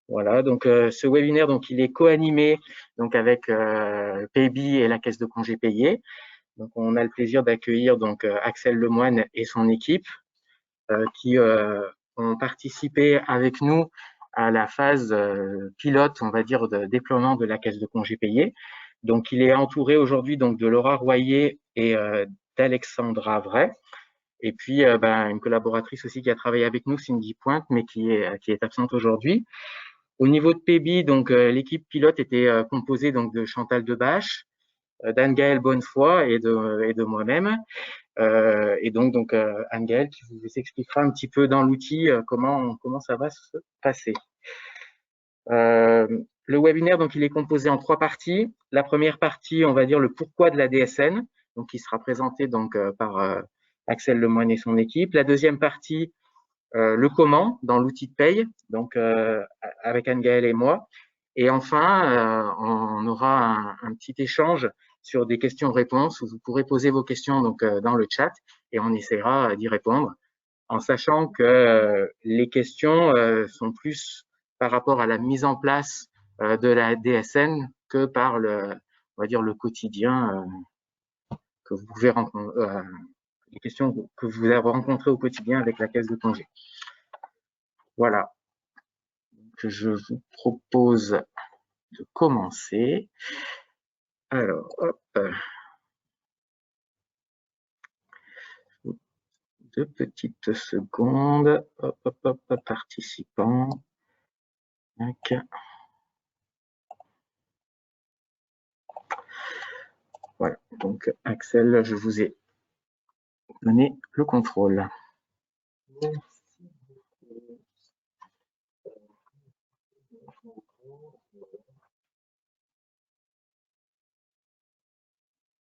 Voilà, donc ce webinaire, donc il est co-animé donc avec Paybi et la Caisse de congés payés. Donc on a le plaisir d'accueillir donc Axel Lemoine et son équipe qui ont participé avec nous à la phase pilote, on va dire, de déploiement de la Caisse de congés payés. Donc il est entouré aujourd'hui donc de Laura Royer et d'Alexandra Vray. Et puis une collaboratrice aussi qui a travaillé avec nous, Cindy Pointe, mais qui est absente aujourd'hui. Au niveau de Paybi, donc l'équipe pilote était composée donc de Chantal Debache, d'Anne-Gaëlle Bonnefoy et de moi-même. Et donc Anne-Gaëlle qui vous expliquera un petit peu dans l'outil comment ça va se passer. Le webinaire, donc, il est composé en 3 parties. La première partie, on va dire le pourquoi de la DSN, donc qui sera présenté donc par Axel Lemoine et son équipe. La deuxième partie, le comment dans l'outil de paye, donc avec Anne-Gaëlle et moi. Et enfin, on aura un petit échange sur des questions-réponses où vous pourrez poser vos questions donc dans le chat et on essaiera d'y répondre en sachant que les questions sont plus par rapport à la mise en place de la DSN que par on va dire le quotidien que vous pouvez rencontrer, les questions que vous avez rencontrées au quotidien avec la caisse de congé. Voilà. Donc, je vous propose de commencer. Alors, hop. 2 petites secondes. Hop, hop, hop, participants. Okay. Voilà. Donc, Axel, je vous ai donné le contrôle.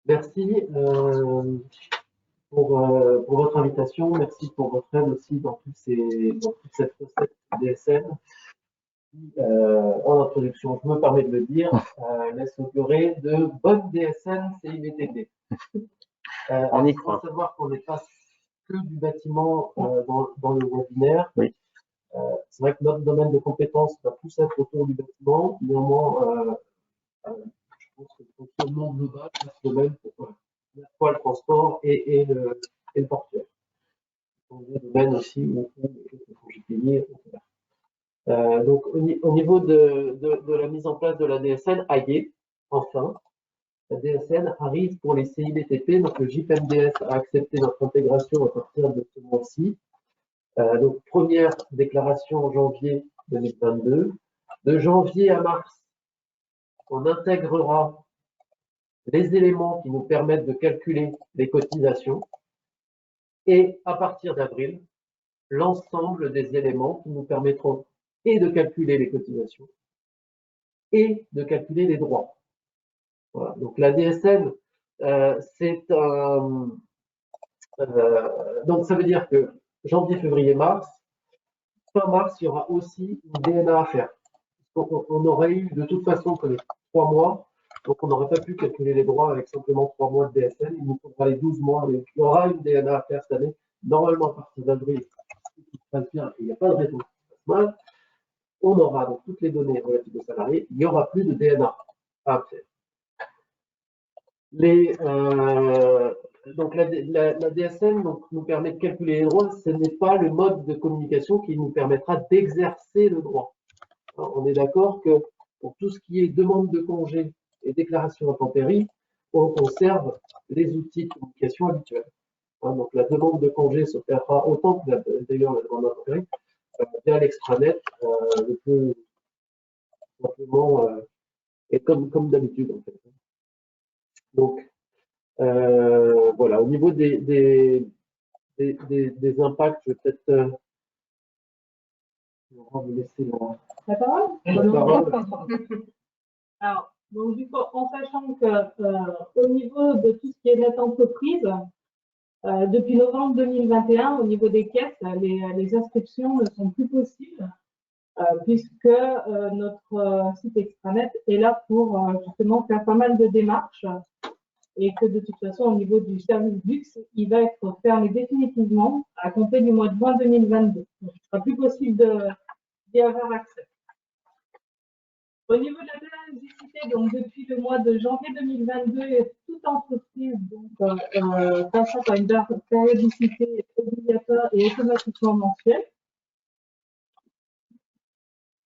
Merci pour votre invitation. Merci pour votre aide aussi dans toute cette recette DSN. En introduction, je me permets de le dire, laisse augurer de bonnes DSN CIBTP. On y croit. Il faut savoir qu'on n'est pas que du bâtiment dans le webinaire. Oui. C'est vrai que notre domaine de compétences va plus être autour du bâtiment. Néanmoins, je pense que le fonctionnement global reste le même pour à la fois le transport et le portuaire. Ce sont des domaines aussi où j'ai payé. Donc, au niveau de la mise en place de la DSN, aïe, enfin, la DSN arrive pour les CIBTP. Donc, le JPMDS a accepté notre intégration à partir de ce mois-ci. Donc, première déclaration en janvier 2022. De janvier à mars, on intégrera les éléments qui nous permettent de calculer les cotisations. Et à partir d'avril, l'ensemble des éléments qui nous permettront et de calculer les cotisations et de calculer les droits. Voilà. Donc la DSN, c'est un... donc ça veut dire que janvier, février, mars, fin mars, il y aura aussi une DNA à faire. On aurait eu de toute façon que les 3 mois, donc on n'aurait pas pu calculer les droits avec simplement 3 mois de DSN, il nous faudra les 12 mois, il y aura une DNA à faire cette année, normalement à partir d'avril, il n'y a pas de raison. On aura donc toutes les données relatives aux salariés, il n'y aura plus de DNA à faire. Donc la DSN donc, nous permet de calculer les droits, ce n'est pas le mode de communication qui nous permettra d'exercer le droit. Alors, on est d'accord que pour tout ce qui est demande de congé et déclaration intempérie, on conserve les outils de communication habituels. Donc la demande de congé s'opérera autant que d'ailleurs la demande d'intempérie via l'extranet, le plus simplement et comme d'habitude en fait. Donc voilà, au niveau des impacts, je vais peut-être vous laisser la parole. La parole. Alors, donc du coup, en sachant que au niveau de tout ce qui est net entreprise, depuis novembre 2021, au niveau des caisses, les inscriptions ne sont plus possibles puisque notre site extranet est là pour justement faire pas mal de démarches et que de toute façon, au niveau du service luxe, il va être fermé définitivement à compter du mois de juin 2022. Donc, il ne sera plus possible d'y avoir accès. Au niveau de la périodicité, donc depuis le mois de janvier 2022, toute entreprise passera par une périodicité obligatoire et automatiquement mensuelle.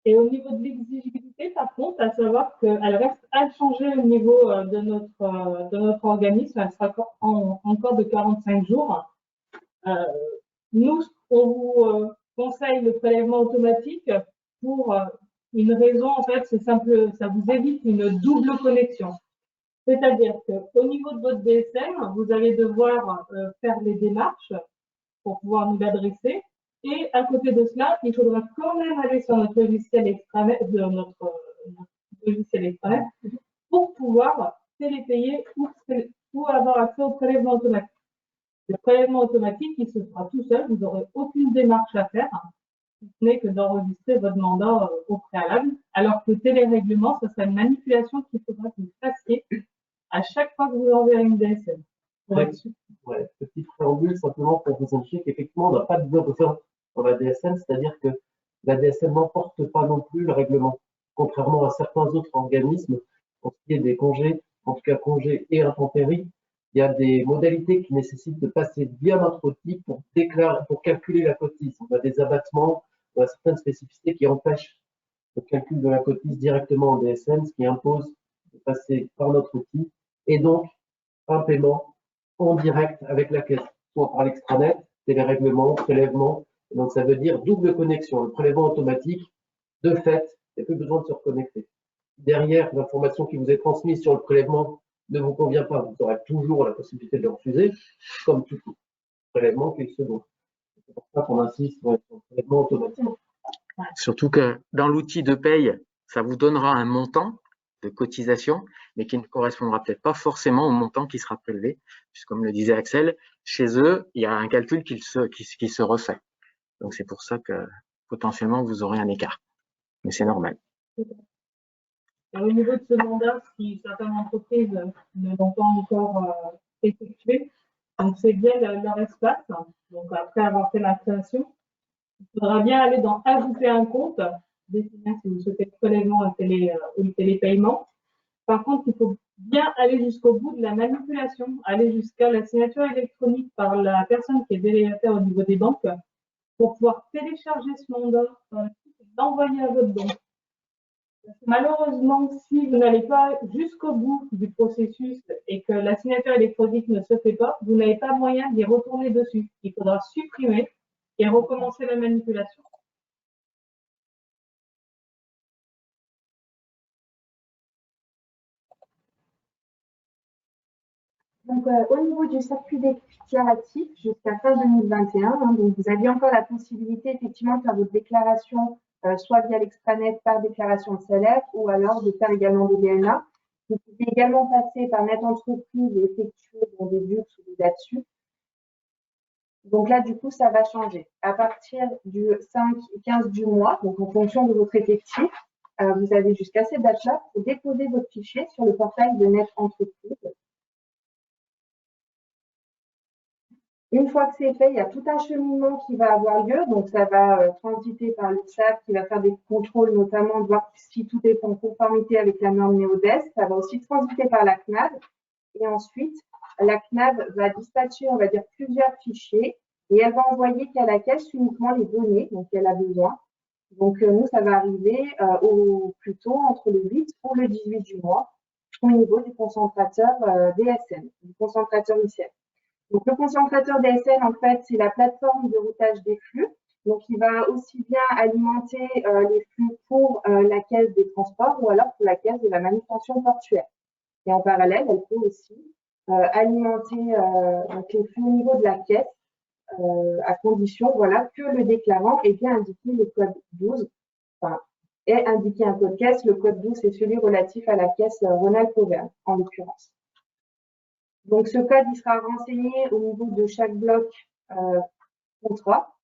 Et au niveau de l'exigibilité, par contre, à savoir qu'elle reste inchangée au niveau de notre organisme, elle sera encore de 45 jours. Nous, on vous conseille le prélèvement automatique pour une raison, en fait, c'est simple, ça vous évite une double connexion. C'est-à-dire qu'au niveau de votre DSM, vous allez devoir faire les démarches pour pouvoir nous l'adresser. Et à côté de cela, il faudra quand même aller sur notre logiciel extranet, pour pouvoir télépayer ou avoir accès au prélèvement automatique. Le prélèvement automatique, il se fera tout seul, vous n'aurez aucune démarche à faire, si ce n'est que d'enregistrer votre mandat au préalable, alors que le télérèglement, ce sera une manipulation qu'il faudra que vous fassiez à chaque fois que vous enverrez une DSM. Ouais, petit préambule, simplement pour vous indiquer qu'effectivement, on n'a pas de besoin dans la DSM, c'est-à-dire que la DSM n'emporte pas non plus le règlement, contrairement à certains autres organismes, pour ce qui est des congés, en tout cas congés et intempéries. Il y a des modalités qui nécessitent de passer via notre outil pour calculer la cotise. On a des abattements, on a certaines spécificités qui empêchent le calcul de la cotise directement en DSM, ce qui impose de passer par notre outil et donc un paiement en direct avec la caisse, soit par l'extranet, télérèglement, prélèvement. Donc ça veut dire double connexion. Le prélèvement automatique, de fait, il n'y a plus besoin de se reconnecter. Derrière, l'information qui vous est transmise sur le prélèvement ne vous convient pas, vous aurez toujours la possibilité de le refuser, comme tout prélèvement qui est le second. C'est pour ça qu'on insiste sur le prélèvement automatique. Surtout que dans l'outil de paye, ça vous donnera un montant de cotisation, mais qui ne correspondra peut-être pas forcément au montant qui sera prélevé, puisque comme le disait Axel, chez eux, il y a un calcul qui se refait. Donc c'est pour ça que potentiellement vous aurez un écart. Mais c'est normal. Au niveau de ce mandat, si certaines entreprises ne l'ont pas encore effectué, donc c'est bien leur espace. Donc après avoir fait la création, il faudra bien aller dans ajouter un compte, définir si vous souhaitez le prélèvement ou le télépaiement. Par contre, il faut bien aller jusqu'au bout de la manipulation, aller jusqu'à la signature électronique par la personne qui est délégataire au niveau des banques pour pouvoir télécharger ce mandat et l'envoyer à votre banque. Malheureusement, si vous n'allez pas jusqu'au bout du processus et que la signature électronique ne se fait pas, vous n'avez pas moyen d'y retourner dessus. Il faudra supprimer et recommencer la manipulation. Donc, au niveau du circuit déclaratif, jusqu'à fin 2021, donc vous aviez encore la possibilité effectivement de faire votre déclaration soit via l'extranet par déclaration de salaire ou alors de faire également des DNA. Vous pouvez également passer par Net Entreprise et effectuer des BUX ou des DATSU. Donc là, du coup, ça va changer. À partir du 5-15 du mois, donc en fonction de votre effectif, vous avez jusqu'à cette date-là pour déposer votre fichier sur le portail de Net Entreprise. Une fois que c'est fait, il y a tout un cheminement qui va avoir lieu. Donc, ça va transiter par le SAP qui va faire des contrôles, notamment de voir si tout est en conformité avec la norme NeoDes. Ça va aussi transiter par la CNAV. Et ensuite, la CNAV va dispatcher, on va dire, plusieurs fichiers et elle va envoyer qu'à la caisse uniquement les données dont elle a besoin. Donc, nous, ça va arriver au plus tôt entre le 8 ou le 18 du mois au niveau du concentrateur DSN, du concentrateur ICN. Donc, le concentrateur DSN, en fait, c'est la plateforme de routage des flux. Donc, il va aussi bien alimenter les flux pour la caisse des transports ou alors pour la caisse de la manutention portuaire. Et en parallèle, elle peut aussi alimenter les flux au niveau de la caisse à condition voilà, que le déclarant ait bien indiqué le code 12, enfin, ait indiqué un code caisse. Le code 12, c'est celui relatif à la caisse Rhône-Alpes-Auvergne, en l'occurrence. Donc, ce code, il sera renseigné au niveau de chaque bloc contrat,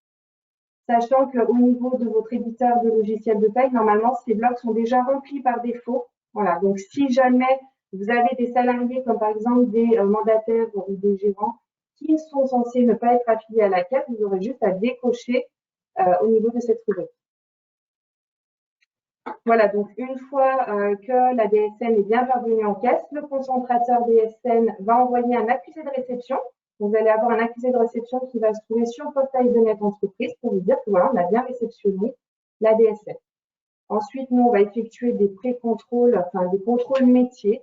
sachant qu'au niveau de votre éditeur de logiciel de paye, normalement, ces blocs sont déjà remplis par défaut. Voilà. Donc, si jamais vous avez des salariés, comme par exemple des mandataires ou des gérants, qui sont censés ne pas être affiliés à la caisse, vous aurez juste à décocher au niveau de cette rubrique. Voilà, donc une fois que la DSN est bien parvenue en caisse, le concentrateur DSN va envoyer un accusé de réception. Vous allez avoir un accusé de réception qui va se trouver sur le portail de Net Entreprise pour vous dire que voilà, on a bien réceptionné la DSN. Ensuite, nous, on va effectuer des pré-contrôles, enfin des contrôles métiers,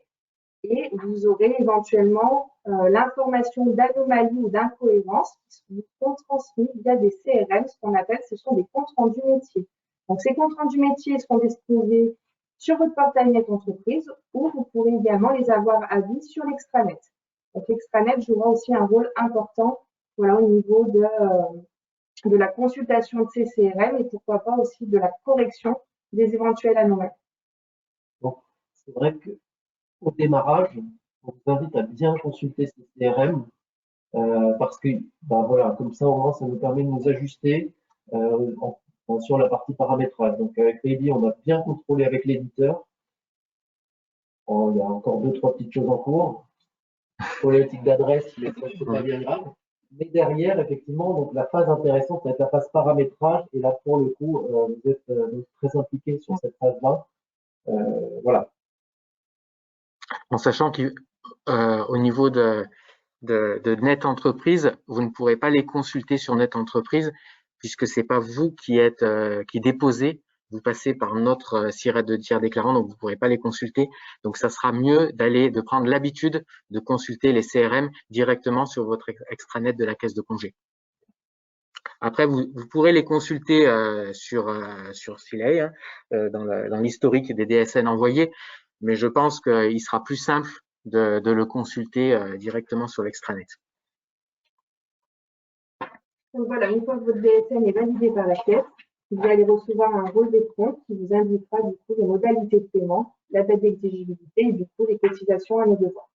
et vous aurez éventuellement l'information d'anomalies ou d'incohérences qui sont transmises via des CRM, ce qu'on appelle, ce sont des comptes rendus métiers. Donc, ces comptes rendus métiers seront disposés sur votre portail Net Entreprise ou vous pourrez également les avoir à vie sur l'extranet. Donc, l'extranet jouera aussi un rôle important voilà, au niveau de la consultation de ces CRM et pourquoi pas aussi de la correction des éventuelles anomalies. Donc, c'est vrai qu'au démarrage, on vous invite à bien consulter ces CRM parce que, ben voilà, comme ça, au moins, ça nous permet de nous ajuster sur la partie paramétrage. Donc, avec Lady, on a bien contrôlé avec l'éditeur. Oh, il y a encore 2-3 petites choses en cours. Problématique d'adresse, mais ça, c'est pas bien grave. Mais derrière, effectivement, donc la phase intéressante, ça va être la phase paramétrage. Et là, pour le coup, vous êtes très impliqués sur cette phase-là. Voilà. En sachant qu'au niveau de Net Entreprise, vous ne pourrez pas les consulter sur Net Entreprise puisque c'est pas vous qui déposez, vous passez par notre SIRET de tiers déclarant, donc vous ne pourrez pas les consulter. Donc ça sera mieux de prendre l'habitude de consulter les CRM directement sur votre extranet de la caisse de congé. Après, vous pourrez les consulter sur Silay, hein, dans l'historique des DSN envoyés, mais je pense qu'il sera plus simple de le consulter directement sur l'extranet. Donc voilà, une fois que votre DSN est validé par la caisse, vous allez recevoir un relevé de compte qui vous indiquera du coup les modalités de paiement, la date d'exigibilité et du coup les cotisations à nos devoirs.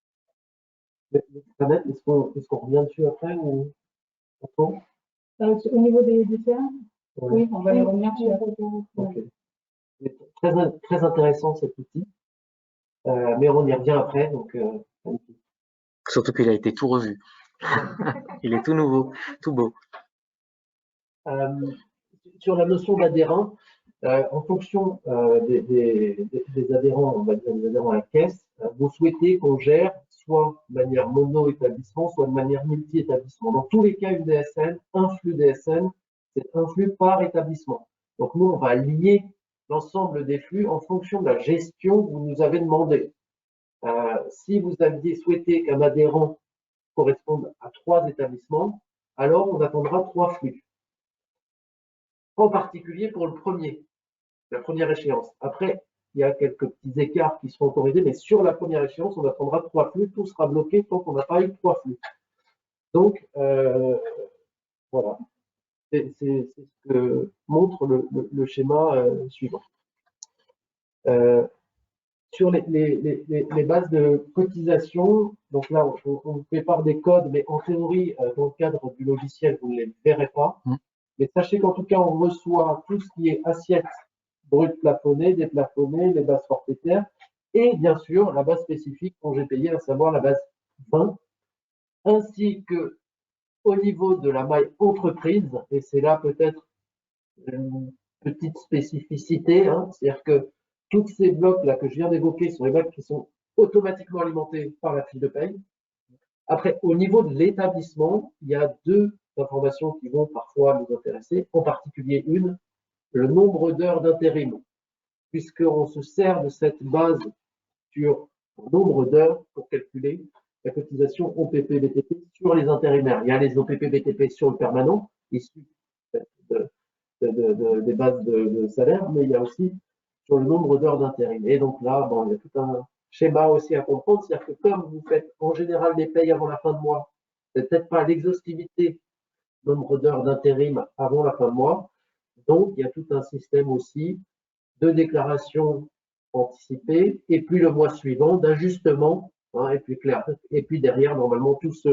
L'extranet, est-ce qu'on revient dessus après ou au niveau des CRM, oui, on va les revenir dessus. Okay. Très, très intéressant cet outil, mais on y revient après. Donc, surtout qu'il a été tout revu. Il est tout nouveau, tout beau. Sur la notion d'adhérent, en fonction des adhérents, on va dire des adhérents à la caisse, vous souhaitez qu'on gère soit de manière mono-établissement, soit de manière multi-établissement. Dans tous les cas, une DSN, un flux DSN, c'est un flux par établissement. Donc nous, on va lier l'ensemble des flux en fonction de la gestion que vous nous avez demandé. Si vous aviez souhaité qu'un adhérent corresponde à 3 établissements, alors on attendra 3 flux. En particulier pour le premier, la première échéance. Après, il y a quelques petits écarts qui seront autorisés, mais sur la première échéance, on attendra 3 flux, tout sera bloqué tant qu'on n'a pas eu 3 flux. Donc, voilà. C'est ce que montre le schéma suivant. Sur les bases de cotisation, donc là, on fait part des codes, mais en théorie, dans le cadre du logiciel, vous ne les verrez pas. Mais sachez qu'en tout cas, on reçoit tout ce qui est assiette brute plafonnée, déplafonnée, les bases forfaitaires, et bien sûr, la base spécifique congé payé, à savoir la base 20, ainsi que au niveau de la maille entreprise, et c'est là peut-être une petite spécificité, hein, c'est-à-dire que tous ces blocs-là que je viens d'évoquer sont les blocs qui sont automatiquement alimentés par la fiche de paye. Après, au niveau de l'établissement, il y a 2 informations qui vont parfois nous intéresser, en particulier une, le nombre d'heures d'intérim, puisqu'on se sert de cette base sur le nombre d'heures pour calculer la cotisation OPP-BTP sur les intérimaires. Il y a les OPP-BTP sur le permanent, issus des bases de salaire, mais il y a aussi sur le nombre d'heures d'intérim. Et donc là, bon, il y a tout un schéma aussi à comprendre, c'est-à-dire que comme vous faites en général les payes avant la fin de mois, c'est peut-être pas l'exhaustivité nombre d'heures d'intérim avant la fin de mois, donc il y a tout un système aussi de déclaration anticipée, et puis le mois suivant d'ajustement, hein, et puis derrière, normalement, tout se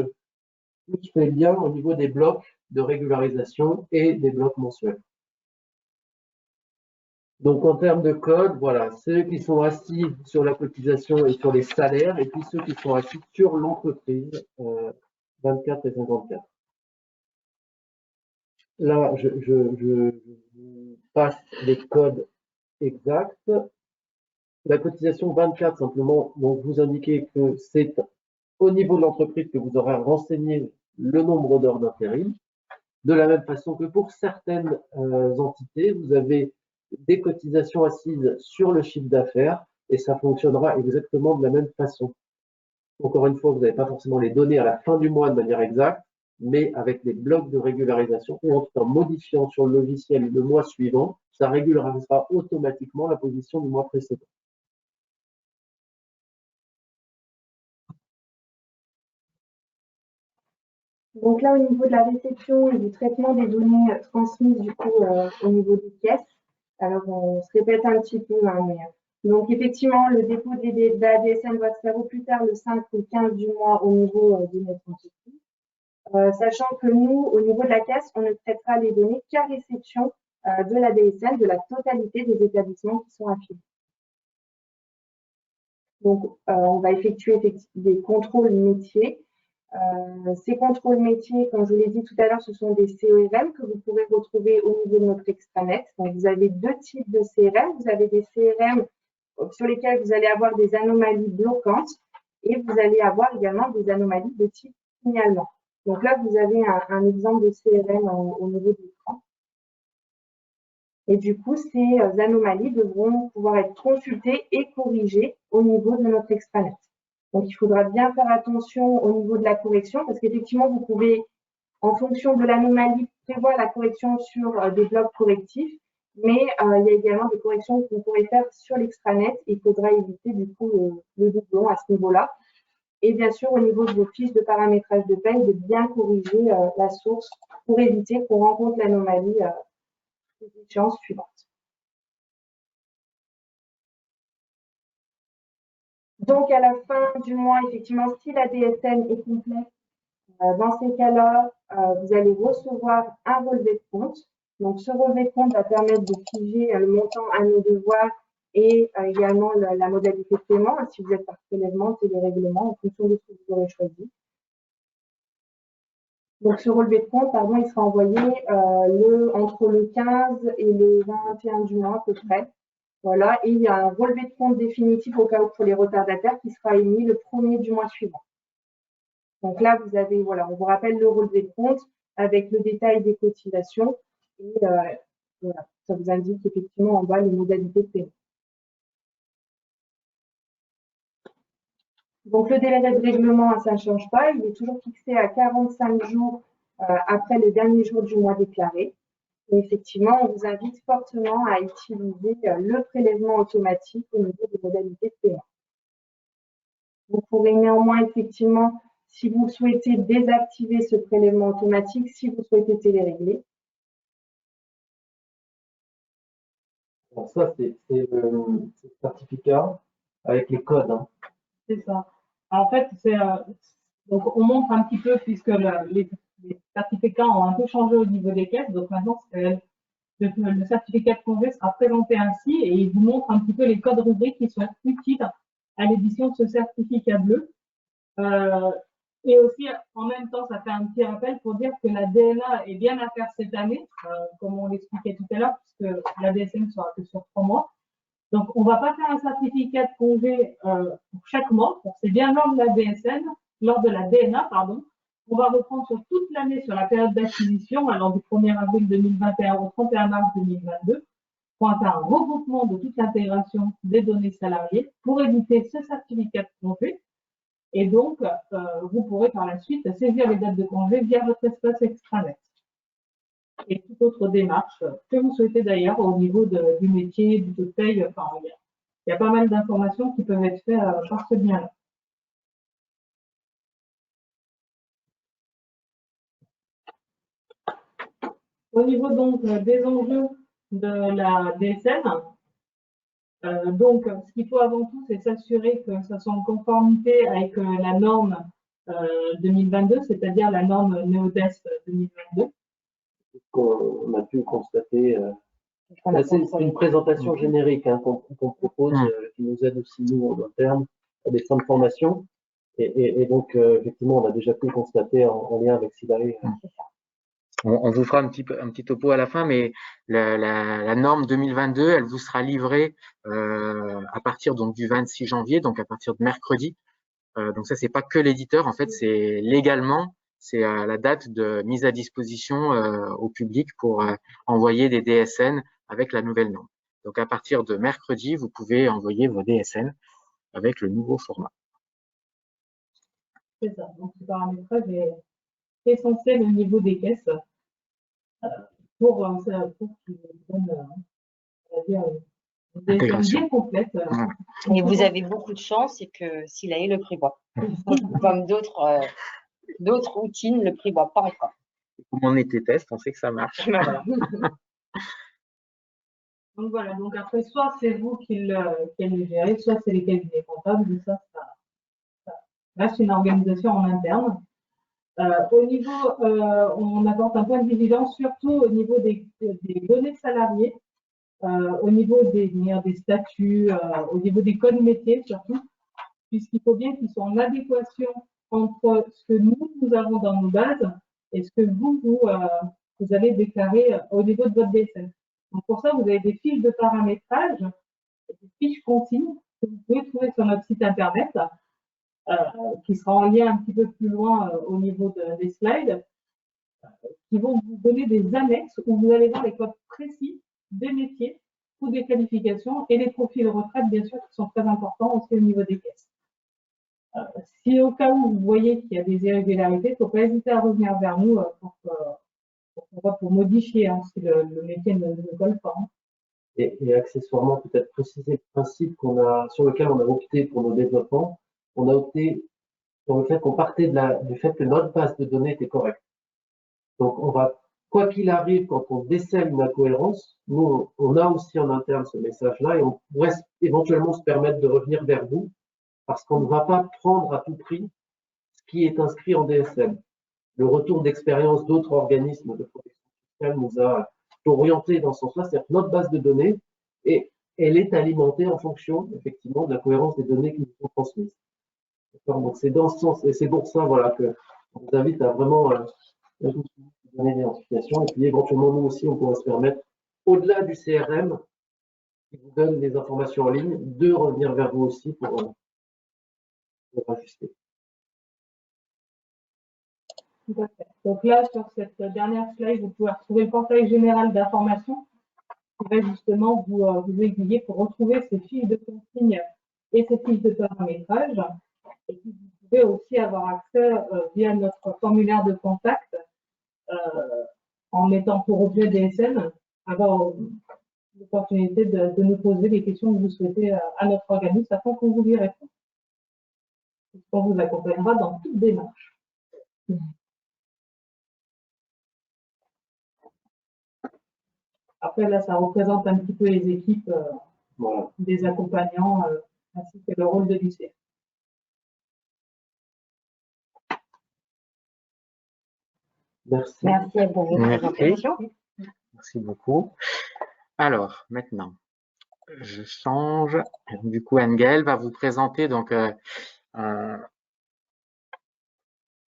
fait bien au niveau des blocs de régularisation et des blocs mensuels. Donc, en termes de code, voilà, ceux qui sont assis sur la cotisation et sur les salaires, et puis ceux qui sont assis sur l'entreprise, 24 et 54. Là, je passe les codes exact. La cotisation 24, simplement, donc vous indiquez que c'est au niveau de l'entreprise que vous aurez renseigné le nombre d'heures d'intérim. De la même façon que pour certaines entités, vous avez des cotisations assises sur le chiffre d'affaires et ça fonctionnera exactement de la même façon. Encore une fois, vous n'avez pas forcément les données à la fin du mois de manière exacte, mais avec les blocs de régularisation ou en tout cas modifiant sur le logiciel le mois suivant, ça régularisera automatiquement la position du mois précédent. Donc là, au niveau de la réception et du traitement des données transmises du coup au niveau des caisses, alors on se répète un petit peu, hein, mais donc effectivement, le dépôt de la DSN va se faire au plus tard le 5 ou 15 du mois au niveau de notre entreprise. Sachant que nous, au niveau de la caisse, on ne traitera les données qu'à réception de la DSN de la totalité des établissements qui sont affiliés. Donc, on va effectuer des contrôles métiers. Ces contrôles métiers, comme je vous l'ai dit tout à l'heure, ce sont des CRM que vous pourrez retrouver au niveau de notre extranet. Donc, vous avez deux types de CRM. Vous avez des CRM sur lesquels vous allez avoir des anomalies bloquantes et vous allez avoir également des anomalies de type signalement. Donc là, vous avez un exemple de CRM au niveau de l'écran. Et du coup, ces anomalies devront pouvoir être consultées et corrigées au niveau de notre extranet. Donc, il faudra bien faire attention au niveau de la correction parce qu'effectivement, vous pouvez, en fonction de l'anomalie, prévoir la correction sur des blocs correctifs, mais il y a également des corrections que vous pourrez faire sur l'extranet. Il faudra éviter du coup le doublon à ce niveau-là. Et bien sûr, au niveau de vos fiches de paramétrage de paye, de bien corriger la source pour éviter qu'on rencontre l'anomalie des échéances suivantes. Donc, à la fin du mois, effectivement, si la DSN est complète, dans ces cas-là, vous allez recevoir un relevé de compte. Donc, ce relevé de compte va permettre de figer le montant à nos devoirs et également la modalité de paiement, si vous êtes par prélèvement, télérèglement, en fonction de ce que vous aurez choisi. Donc, ce relevé de compte, pardon, il sera envoyé entre le 15 et le 21 du mois à peu près. Voilà, et il y a un relevé de compte définitif au cas où pour les retardataires qui sera émis le 1er du mois suivant. Donc là, vous avez, voilà, on vous rappelle le relevé de compte avec le détail des cotisations et voilà, ça vous indique effectivement en bas les modalités de paiement. Donc le délai de règlement, ça ne change pas, il est toujours fixé à 45 jours après le dernier jour du mois déclaré. Et effectivement, on vous invite fortement à utiliser le prélèvement automatique au niveau des modalités de paiement. Vous pourrez néanmoins, effectivement, si vous souhaitez désactiver ce prélèvement automatique, si vous souhaitez télérégler. Alors ça, c'est le certificat avec les codes. Hein. C'est ça. En fait, donc on montre un petit peu, puisque les certificats ont un peu changé au niveau des caisses. Donc maintenant, le certificat de congé sera présenté ainsi et il vous montre un petit peu les codes rubriques qui sont utiles à l'édition de ce certificat bleu. Et aussi, en même temps, ça fait un petit rappel pour dire que la DNA est bien à faire cette année, comme on l'expliquait tout à l'heure, puisque la DSN sera que sur 3 mois. Donc, on ne va pas faire un certificat de congé pour chaque mois. C'est bien lors de la DSN, lors de la DNA, pardon. On va reprendre sur toute l'année sur la période d'acquisition, allant du 1er avril 2021 au 31 mars 2022, pour faire un regroupement de toute l'intégration des données salariées pour éviter ce certificat de congé. Et donc, vous pourrez par la suite saisir les dates de congé via votre espace extranet. Et toute autre démarche que vous souhaitez d'ailleurs au niveau du métier, du paye. Enfin, il y a pas mal d'informations qui peuvent être faites par ce bien-là. Au niveau donc des enjeux de la DSN, donc ce qu'il faut avant tout, c'est s'assurer que ça soit en conformité avec la norme 2022, c'est-à-dire la norme NeoDES 2022. Qu'on a pu constater. C'est une présentation générique hein, qu'on propose, qui nous aide aussi, nous, en interne, à des fins de formation. Et donc, effectivement, on a déjà pu constater en lien avec Silari On vous fera un petit topo à la fin, mais la norme 2022, elle vous sera livrée à partir donc du 26 janvier, donc à partir de mercredi. Donc ça, c'est pas que l'éditeur, en fait, c'est légalement, c'est la date de mise à disposition au public pour envoyer des DSN avec la nouvelle norme. Donc à partir de mercredi, vous pouvez envoyer vos DSN avec le nouveau format. C'est ça. Donc ce paramétrage est essentiel au niveau des caisses pour qu'ils donnent, on va dire, une DSN bien complète. Et vous avez beaucoup de chance, c'est que SILAE le prévoit. Comme d'autres outils ne le prévoient pas encore. Comme on était test, on sait que ça marche. Voilà. Donc voilà, donc après, soit c'est vous qui le gérez, soit c'est les cabinets comptables, mais ça reste une organisation en interne. Au niveau, on apporte un point de vigilance, surtout au niveau des données salariés, au niveau des statuts, au niveau des codes métiers surtout, puisqu'il faut bien qu'ils soient en adéquation entre ce que nous avons dans nos bases et ce que vous allez déclarer au niveau de votre DSN. Donc pour ça, vous avez des fiches de paramétrage, des fiches consignes que vous pouvez trouver sur notre site internet, qui sera en lien un petit peu plus loin au niveau des slides, qui vont vous donner des annexes où vous allez voir les codes précis des métiers ou des qualifications et les profils de retraite, bien sûr, qui sont très importants aussi au niveau des caisses. Si au cas où vous voyez qu'il y a des irrégularités, il ne faut pas hésiter à revenir vers nous pour modifier si le métier ne colle pas. Et accessoirement, peut-être préciser le principe sur lequel on a opté pour nos développements. On a opté sur le fait qu'on partait du fait que notre base de données était correcte. Donc, on va, quoi qu'il arrive, quand on décèle une incohérence, nous, on a aussi en interne ce message-là et on pourrait éventuellement se permettre de revenir vers vous parce qu'on ne va pas prendre à tout prix ce qui est inscrit en DSN. Le retour d'expérience d'autres organismes de protection sociale nous a orienté dans ce sens-là, c'est-à-dire que notre base de données, et elle est alimentée en fonction, effectivement, de la cohérence des données qui nous sont transmises. Donc, c'est dans ce sens, et c'est pour ça, voilà, que on vous invite à vraiment donner l'identification, et puis éventuellement, nous aussi, on pourra se permettre, au-delà du CRM, qui vous donne des informations en ligne, de revenir vers vous aussi pour ajuster. Tout à fait. Donc là, sur cette dernière slide, vous pouvez retrouver le portail général d'information qui va justement vous aiguiller pour retrouver ces fiches de consigne et ces fiches de paramétrage. Et puis, vous pouvez aussi avoir accès via notre formulaire de contact en mettant pour objet DSN, avoir l'opportunité de nous poser les questions que vous souhaitez à notre organisme afin qu'on vous y réponde. On vous accompagnera dans toute démarche. Après, là, ça représente un petit peu les équipes des accompagnants ainsi que le rôle de l'UCF. Merci. Merci pour votre présentation. Merci beaucoup. Alors, maintenant, je change. Du coup, Anne-Gaëlle va vous présenter donc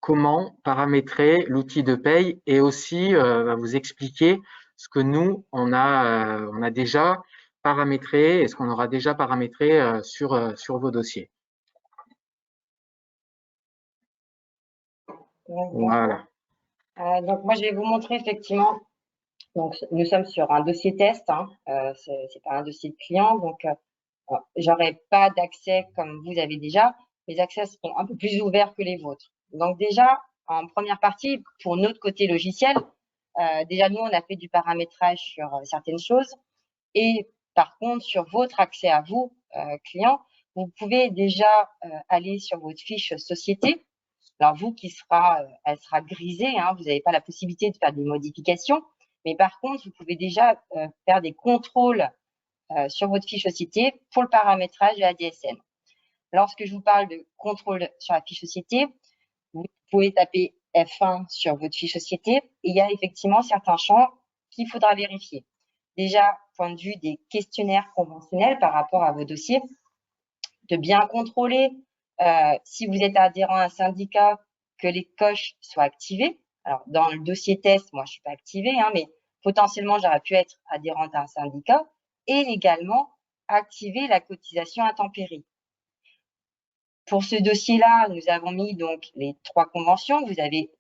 comment paramétrer l'outil de paye et aussi va vous expliquer ce que nous, on a déjà paramétré et ce qu'on aura déjà paramétré sur vos dossiers. Voilà. Donc, moi, je vais vous montrer effectivement. Donc, nous sommes sur un dossier test, hein, c'est pas un dossier de client, donc j'aurai pas d'accès comme vous avez déjà. Les accès seront un peu plus ouverts que les vôtres. Donc déjà, en première partie, pour notre côté logiciel, déjà nous, on a fait du paramétrage sur certaines choses. Et par contre, sur votre accès à vous, client, vous pouvez déjà aller sur votre fiche société. Alors vous, elle sera grisée, hein, vous n'avez pas la possibilité de faire des modifications. Mais par contre, vous pouvez déjà faire des contrôles sur votre fiche société pour le paramétrage de la DSN. Lorsque je vous parle de contrôle sur la fiche société, vous pouvez taper F1 sur votre fiche société et il y a effectivement certains champs qu'il faudra vérifier. Déjà, point de vue des questionnaires conventionnels par rapport à vos dossiers, de bien contrôler si vous êtes adhérent à un syndicat, que les coches soient activées. Alors, dans le dossier test, moi, je suis pas activée, hein, mais potentiellement, j'aurais pu être adhérente à un syndicat et également activer la cotisation intempérie. Pour ce dossier-là, nous avons mis donc les 3 conventions. Vous avez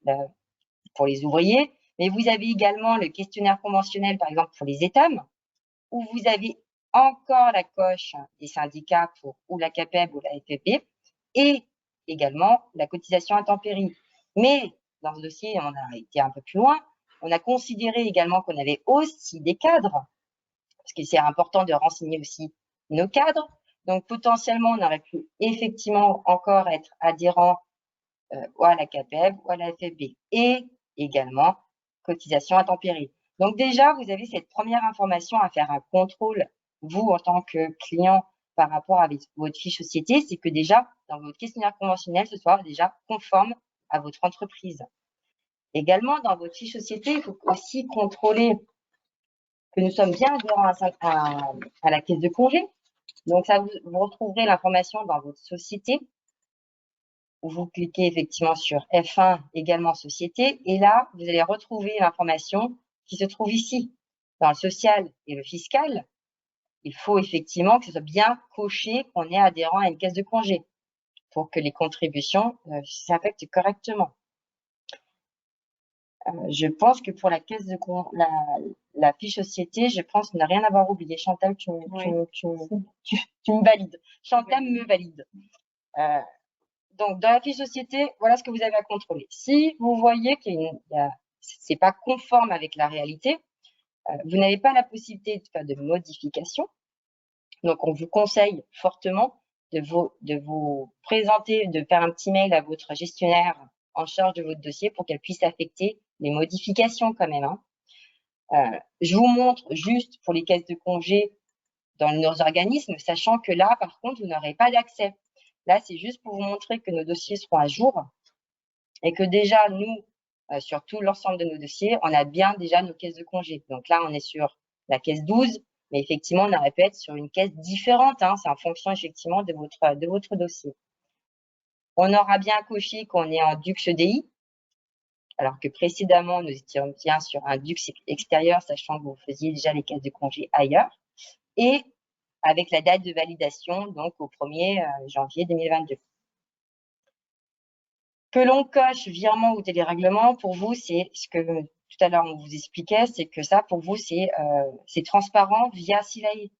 pour les ouvriers, mais vous avez également le questionnaire conventionnel, par exemple, pour les étames, où vous avez encore la coche des syndicats pour ou la CAPEB ou la FFB, et également la cotisation intempérie. Mais dans ce dossier, on a été un peu plus loin. On a considéré également qu'on avait aussi des cadres, parce que c'est important de renseigner aussi nos cadres. Donc, potentiellement, on aurait pu effectivement encore être adhérent ou à la CAPEB ou à la FFB, et également cotisation intempérie. Donc déjà, vous avez cette première information à faire un contrôle, vous, en tant que client, par rapport à votre fiche société, c'est que déjà, dans votre questionnaire conventionnel, ce soit déjà conforme à votre entreprise. Également, dans votre fiche société, il faut aussi contrôler que nous sommes bien adhérents à la caisse de congé. Donc, ça, vous retrouverez l'information dans votre société, où vous cliquez effectivement sur F1, également société, et là, vous allez retrouver l'information qui se trouve ici. Dans le social et le fiscal, il faut effectivement que ce soit bien coché qu'on est adhérent à une caisse de congé pour que les contributions s'affectent correctement. Je pense que pour la caisse de la fiche société, je pense ne rien avoir oublié. Chantal, tu me valides. Chantal me valide. Donc, dans la fiche société, voilà ce que vous avez à contrôler. Si vous voyez que c'est pas conforme avec la réalité, vous n'avez pas la possibilité de faire de modifications. Donc, on vous conseille fortement de vous présenter, de faire un petit mail à votre gestionnaire en charge de votre dossier pour qu'elle puisse affecter les modifications quand même. Je vous montre juste pour les caisses de congé dans nos organismes, sachant que là, par contre, vous n'aurez pas d'accès. Là, c'est juste pour vous montrer que nos dossiers seront à jour et que déjà, nous, sur tout l'ensemble de nos dossiers, on a bien déjà nos caisses de congé. Donc là, on est sur la caisse 12, mais effectivement, on aurait pu être sur une caisse différente. C'est en fonction effectivement de votre dossier. On aura bien coché qu'on est en Dux EDI, alors que précédemment, nous étions bien sur un Dux extérieur, sachant que vous faisiez déjà les caisses de congé ailleurs. Et avec la date de validation, donc au 1er janvier 2022. Que l'on coche virement ou télérèglement, pour vous, c'est ce que tout à l'heure on vous expliquait, c'est que ça, pour vous, c'est transparent via Silae.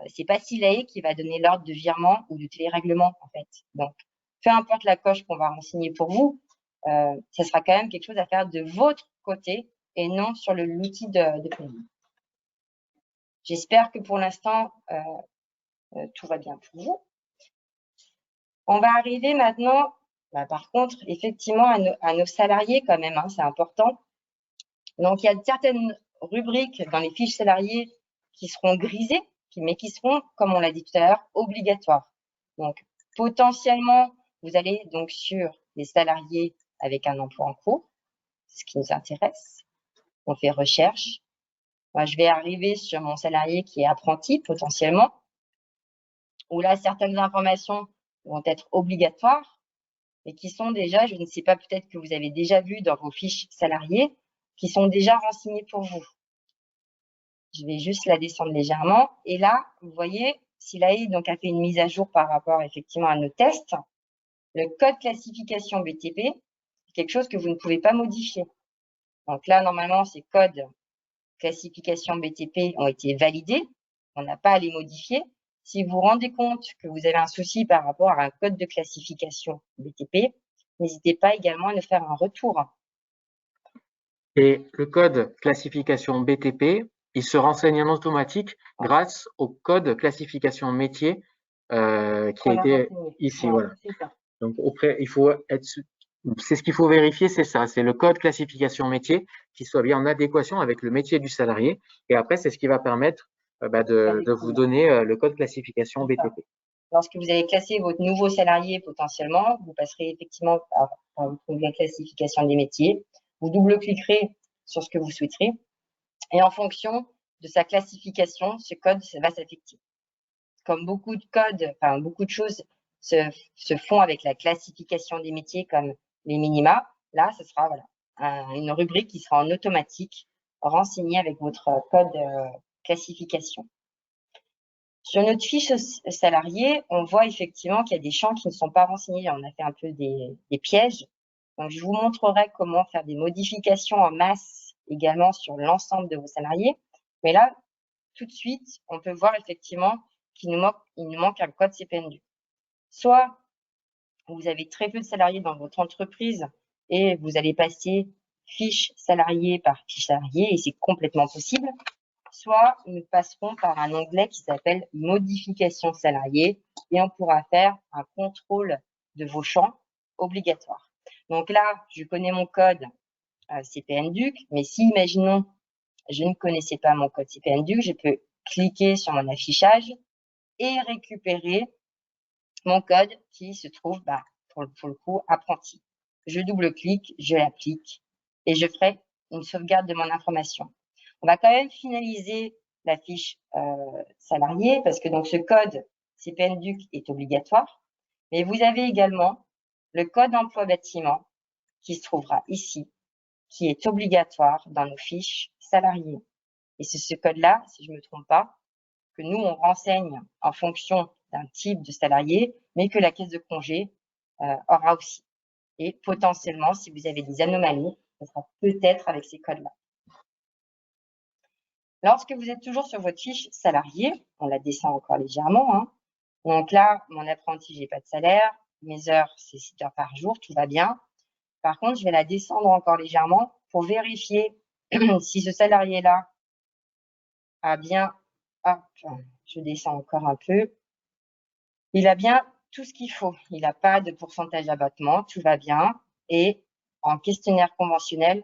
C'est pas Silae qui va donner l'ordre de virement ou de télérèglement, en fait. Donc, peu importe la coche qu'on va renseigner pour vous, ça sera quand même quelque chose à faire de votre côté et non sur l'outil de paiement. J'espère que pour l'instant, tout va bien pour vous. On va arriver maintenant, par contre, effectivement, à nos salariés quand même, c'est important. Donc, il y a certaines rubriques dans les fiches salariés qui seront grisées, mais qui seront, comme on l'a dit tout à l'heure, obligatoires. Donc, potentiellement, vous allez donc sur les salariés avec un emploi en cours, ce qui nous intéresse. On fait recherche. Moi, je vais arriver sur mon salarié qui est apprenti, potentiellement, où là, certaines informations vont être obligatoires, mais qui sont déjà, je ne sais pas, peut-être que vous avez déjà vu dans vos fiches salariés, qui sont déjà renseignées pour vous. Je vais juste la descendre légèrement. Et là, vous voyez, Silae donc a fait une mise à jour par rapport effectivement à nos tests. Le code classification BTP, c'est quelque chose que vous ne pouvez pas modifier. Donc là, normalement, ces codes classification BTP ont été validés. On n'a pas à les modifier. Si vous vous rendez compte que vous avez un souci par rapport à un code de classification BTP, n'hésitez pas également à nous faire un retour. Et le code classification BTP, il se renseigne en automatique grâce au code classification métier qui a été ici. Voilà. Donc, il faut être, c'est ce qu'il faut vérifier, c'est ça, c'est le code classification métier qui soit bien en adéquation avec le métier du salarié. Et après, c'est ce qui va permettre de vous donner le code classification BTP. Lorsque vous allez classer votre nouveau salarié potentiellement, vous passerez effectivement par la classification des métiers. Vous double-cliquerez sur ce que vous souhaiterez. Et en fonction de sa classification, ce code va s'affecter. Comme beaucoup de codes, beaucoup de choses se font avec la classification des métiers comme les minima, là, ce sera une rubrique qui sera en automatique renseignée avec votre code classification. Sur notre fiche salarié, on voit effectivement qu'il y a des champs qui ne sont pas renseignés. On a fait un peu des pièges. Donc, je vous montrerai comment faire des modifications en masse également sur l'ensemble de vos salariés. Mais là, tout de suite, on peut voir effectivement qu'il nous manque un code CPNDUC. Soit vous avez très peu de salariés dans votre entreprise et vous allez passer fiche salarié par fiche salarié et c'est complètement possible. Soit nous passerons par un onglet qui s'appelle modification salarié et on pourra faire un contrôle de vos champs obligatoires. Donc là, je connais mon code CPNDUC, mais si, imaginons, je ne connaissais pas mon code CPNDUC, je peux cliquer sur mon affichage et récupérer mon code qui se trouve, pour le coup, apprenti. Je double-clique, je l'applique et je ferai une sauvegarde de mon information. On va quand même finaliser la fiche salarié parce que donc ce code CPNDUC est obligatoire. Mais vous avez également le code emploi bâtiment qui se trouvera ici, qui est obligatoire dans nos fiches salariés. Et c'est ce code-là, si je ne me trompe pas, que nous, on renseigne en fonction d'un type de salarié, mais que la caisse de congé aura aussi. Et potentiellement, si vous avez des anomalies, ce sera peut-être avec ces codes-là. Lorsque vous êtes toujours sur votre fiche salarié, on la descend encore légèrement. Hein. Donc là, mon apprenti, j'ai pas de salaire. Mes heures, c'est 7 heures par jour, tout va bien. Par contre, je vais la descendre encore légèrement pour vérifier si ce salarié-là a bien... Hop, je descends encore un peu. Il a bien tout ce qu'il faut. Il n'a pas de pourcentage d'abattement, tout va bien. Et en questionnaire conventionnel,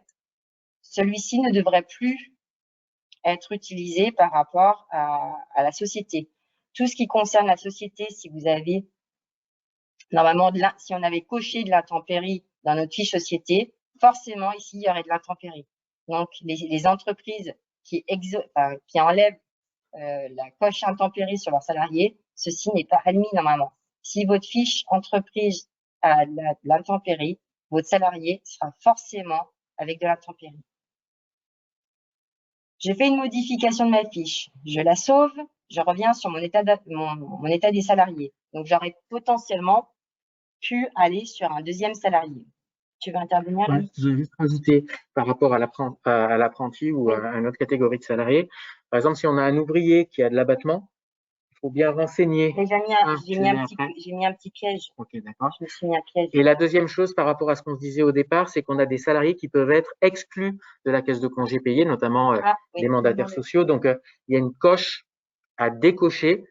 celui-ci ne devrait plus être utilisé par rapport à la société. Tout ce qui concerne la société, si vous avez normalement si on avait coché de l'intempérie dans notre fiche société, forcément ici il y aurait de l'intempérie. Donc les entreprises qui enlèvent la coche intempérie sur leurs salariés, ceci n'est pas admis normalement. Si votre fiche entreprise a de l'intempérie, votre salarié sera forcément avec de l'intempérie. J'ai fait une modification de ma fiche, je la sauve, je reviens sur mon état des salariés. Donc, j'aurais potentiellement pu aller sur un deuxième salarié. Tu veux intervenir? Ouais, je vais juste rajouter par rapport à l'apprenti ou à une autre catégorie de salariés. Par exemple, si on a un ouvrier qui a de l'abattement, il faut bien renseigner. J'ai mis un petit piège. Ok, d'accord. Je me suis mis un piège. Et la deuxième chose par rapport à ce qu'on se disait au départ, c'est qu'on a des salariés qui peuvent être exclus de la caisse de congés payés, notamment les mandataires sociaux. Donc, il y a une coche à décocher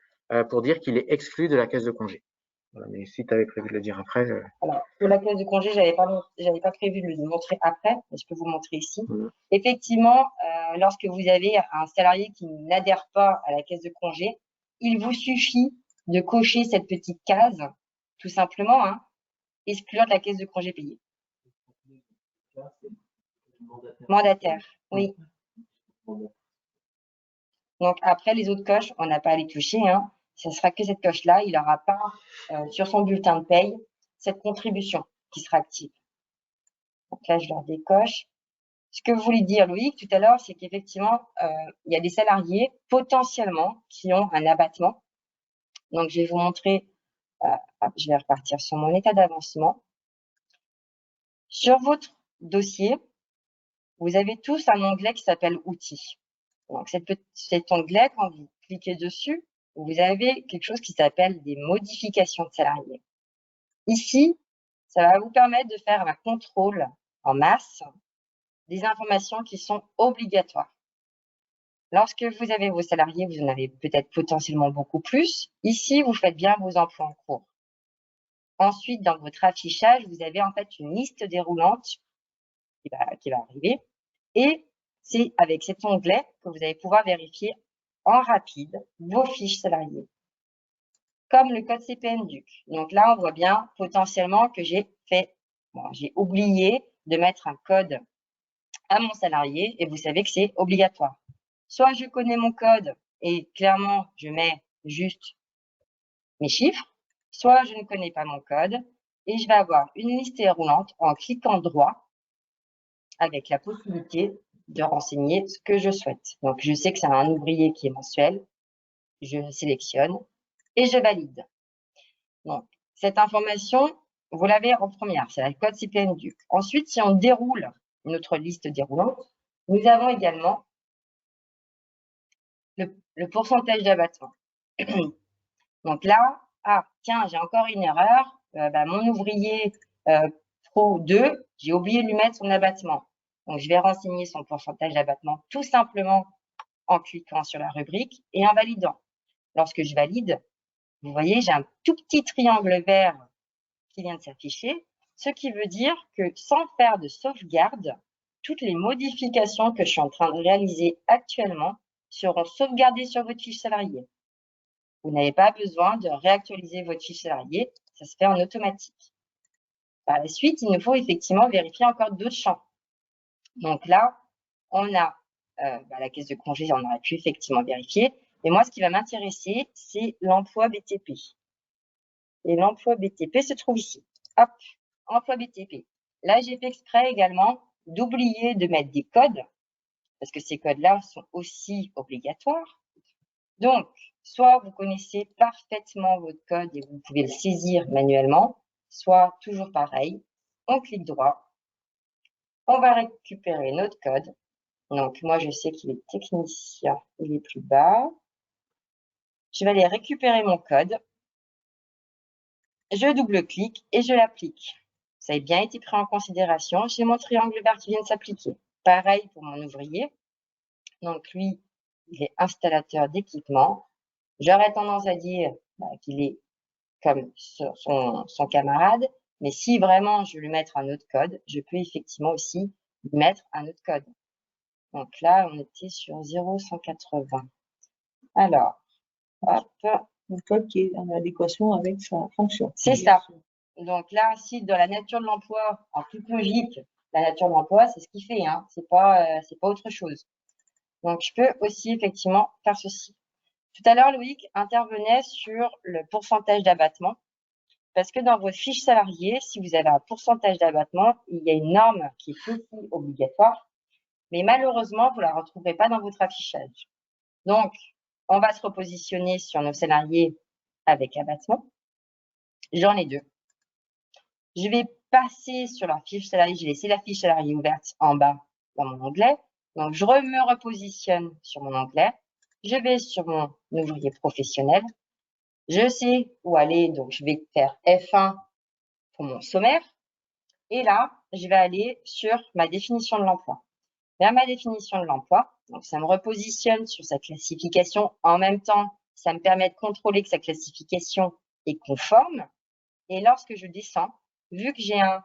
pour dire qu'il est exclu de la caisse de congés. Voilà, mais si tu avais prévu de le dire après. Alors, pour la caisse de congé, j'avais pas prévu de le montrer après, mais je peux vous montrer ici. Effectivement, lorsque vous avez un salarié qui n'adhère pas à la caisse de congé, il vous suffit de cocher cette petite case, tout simplement, hein, exclure de la caisse de congé payé. Mandataire, oui. Donc, après, les autres coches, on n'a pas à les toucher, hein. Ce sera que cette coche-là, il n'aura pas sur son bulletin de paye cette contribution qui sera active. Donc là, je leur décoche. Ce que vous voulez dire, Loïc, tout à l'heure, c'est qu'effectivement, il y a des salariés potentiellement qui ont un abattement. Donc, je vais vous montrer, je vais repartir sur mon état d'avancement. Sur votre dossier, vous avez tous un onglet qui s'appelle Outils. Donc, cet onglet, quand vous cliquez dessus, vous avez quelque chose qui s'appelle des modifications de salariés. Ici, ça va vous permettre de faire un contrôle en masse des informations qui sont obligatoires. Lorsque vous avez vos salariés, vous en avez peut-être potentiellement beaucoup plus. Ici, vous faites bien vos emplois en cours. Ensuite, dans votre affichage, vous avez en fait une liste déroulante qui va arriver. Et c'est avec cet onglet que vous allez pouvoir vérifier en rapide vos fiches salariés. Comme le code CPNDUC. Donc là, on voit bien potentiellement que j'ai oublié de mettre un code à mon salarié et vous savez que c'est obligatoire. Soit je connais mon code et clairement, je mets juste mes chiffres, soit je ne connais pas mon code et je vais avoir une liste déroulante en cliquant droit. avec la possibilité de renseigner ce que je souhaite. Donc, je sais que c'est un ouvrier qui est mensuel, je sélectionne et je valide. Donc, cette information, vous l'avez en première, c'est la code CPN-DUC. Ensuite, si on déroule notre liste déroulante, nous avons également le pourcentage d'abattement. Donc là, ah, tiens, j'ai encore une erreur. Mon ouvrier Pro 2, j'ai oublié de lui mettre son abattement. Donc, je vais renseigner son pourcentage d'abattement tout simplement en cliquant sur la rubrique et en validant. Lorsque je valide, vous voyez, j'ai un tout petit triangle vert qui vient de s'afficher, ce qui veut dire que sans faire de sauvegarde, toutes les modifications que je suis en train de réaliser actuellement seront sauvegardées sur votre fiche salarié. Vous n'avez pas besoin de réactualiser votre fiche salarié, ça se fait en automatique. Par la suite, il nous faut effectivement vérifier encore d'autres champs. Donc là, on a la caisse de congé, on aurait pu effectivement vérifier. Et moi, ce qui va m'intéresser, c'est l'emploi BTP. Et l'emploi BTP se trouve ici. Hop, emploi BTP. Là, j'ai fait exprès également d'oublier de mettre des codes, parce que ces codes-là sont aussi obligatoires. Donc, soit vous connaissez parfaitement votre code et vous pouvez le saisir manuellement, soit toujours pareil, on clique droit, on va récupérer notre code. Donc, moi, je sais qu'il est technicien, il est plus bas. Je vais aller récupérer mon code. Je double-clique et je l'applique. Ça a bien été pris en considération. J'ai mon triangle vert qui vient de s'appliquer. Pareil pour mon ouvrier. Donc, lui, il est installateur d'équipement. J'aurais tendance à dire qu'il est comme son camarade. Mais si vraiment je veux lui mettre un autre code, je peux effectivement aussi lui mettre un autre code. Donc là, on était sur 0,180. Alors, hop. Le code qui est en adéquation avec sa fonction. C'est ça. Donc là, si dans la nature de l'emploi, en toute logique, la nature de l'emploi, c'est ce qu'il fait, hein. C'est pas autre chose. Donc, je peux aussi effectivement faire ceci. Tout à l'heure, Loïc intervenait sur le pourcentage d'abattement, parce que dans votre fiche salariée, si vous avez un pourcentage d'abattement, il y a une norme qui est aussi obligatoire, mais malheureusement, vous la retrouverez pas dans votre affichage. Donc, on va se repositionner sur nos salariés avec abattement. J'en ai deux. Je vais passer sur la fiche salariée. J'ai laissé la fiche salariée ouverte en bas dans mon onglet. Donc, je me repositionne sur mon onglet. Je vais sur mon ouvrier professionnel. Je sais où aller, donc je vais faire F1 pour mon sommaire. Et là, je vais aller sur ma définition de l'emploi. Vers ma définition de l'emploi, donc ça me repositionne sur sa classification. En même temps, ça me permet de contrôler que sa classification est conforme. Et lorsque je descends, vu que j'ai un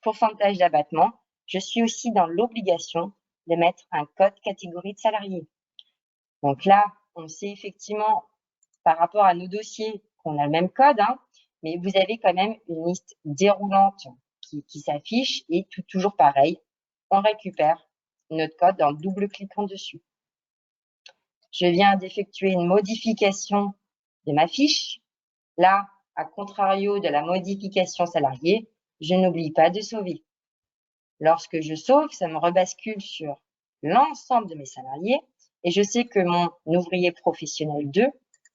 pourcentage d'abattement, je suis aussi dans l'obligation de mettre un code catégorie de salarié. Donc là, on sait effectivement par rapport à nos dossiers qu'on a le même code, hein, mais vous avez quand même une liste déroulante qui s'affiche et toujours pareil, on récupère notre code en double-cliquant dessus. Je viens d'effectuer une modification de ma fiche. Là, à contrario de la modification salariée, je n'oublie pas de sauver. Lorsque je sauve, ça me rebascule sur l'ensemble de mes salariés et je sais que mon ouvrier professionnel 2,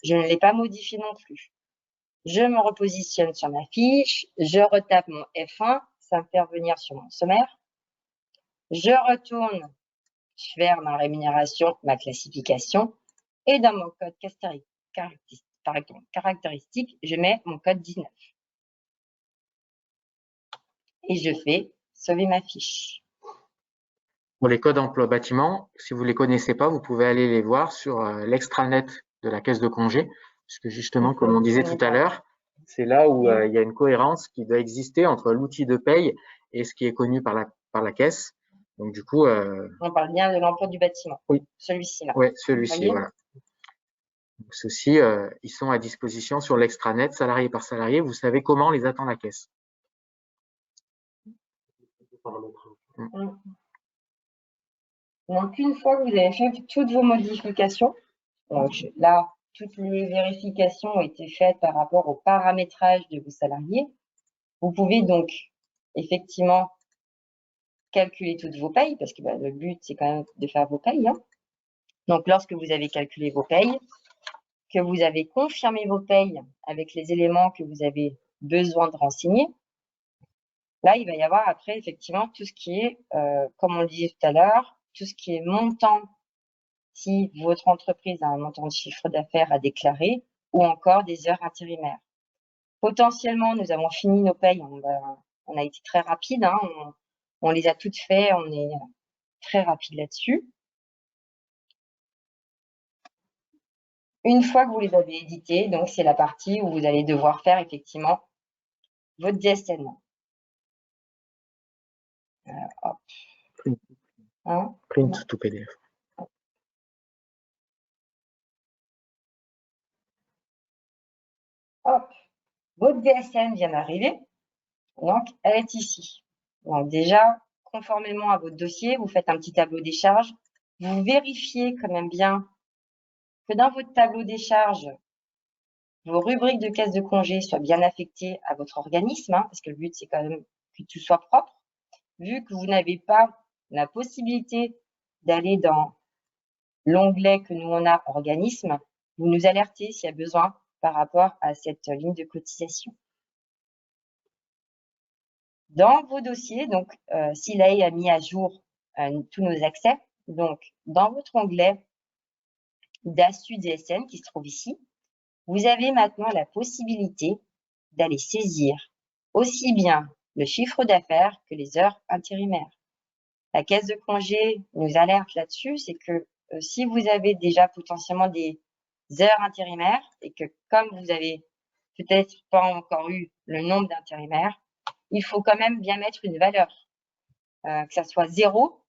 je ne l'ai pas modifié non plus. Je me repositionne sur ma fiche, je retape mon F1, ça me fait revenir sur mon sommaire. Je retourne vers ma rémunération, ma classification et dans mon code caractéristique, je mets mon code 19. Et je fais sauver ma fiche. Pour les codes emploi bâtiment, si vous ne les connaissez pas, vous pouvez aller les voir sur l'extranet de la caisse de congé, puisque justement, comme on disait tout à l'heure, c'est là où il y a une cohérence qui doit exister entre l'outil de paye et ce qui est connu par la caisse. Donc du coup… On parle bien de l'emploi du bâtiment. Oui. Celui-ci là. Oui, celui-ci, voilà. Donc ceux-ci, ils sont à disposition sur l'extranet, salarié par salarié. Vous savez comment les attend la caisse. Donc, une fois que vous avez fait toutes vos modifications, donc là, toutes les vérifications ont été faites par rapport au paramétrage de vos salariés. Vous pouvez donc effectivement calculer toutes vos payes, parce que le but, c'est quand même de faire vos payes. Hein. Donc, lorsque vous avez calculé vos payes, que vous avez confirmé vos payes avec les éléments que vous avez besoin de renseigner, là, il va y avoir après, effectivement, tout ce qui est, comme on le disait tout à l'heure, tout ce qui est montant, si votre entreprise a un montant de chiffre d'affaires à déclarer, ou encore des heures intérimaires. Potentiellement, nous avons fini nos payes, on a été très rapide, hein, on les a toutes faites, on est très rapide là-dessus. Une fois que vous les avez éditées, donc c'est la partie où vous allez devoir faire effectivement votre DSN. Hop. Hein? Print to PDF. Hop. Votre DSN vient d'arriver, donc elle est ici. Donc déjà, conformément à votre dossier, vous faites un petit tableau des charges. Vous vérifiez quand même bien que dans votre tableau des charges, vos rubriques de caisse de congé soient bien affectées à votre organisme, hein, parce que le but, c'est quand même que tout soit propre. Vu que vous n'avez pas la possibilité d'aller dans l'onglet que nous, on a, organisme, vous nous alertez s'il y a besoin par rapport à cette ligne de cotisation. Dans vos dossiers, donc, SILAE a mis à jour tous nos accès. Donc, dans votre onglet DASU DSN qui se trouve ici, vous avez maintenant la possibilité d'aller saisir aussi bien le chiffre d'affaires que les heures intérimaires. La caisse de congé nous alerte là-dessus, c'est que si vous avez déjà potentiellement des heures intérimaires et que comme vous avez peut-être pas encore eu le nombre d'intérimaires, il faut quand même bien mettre une valeur, que ça soit 0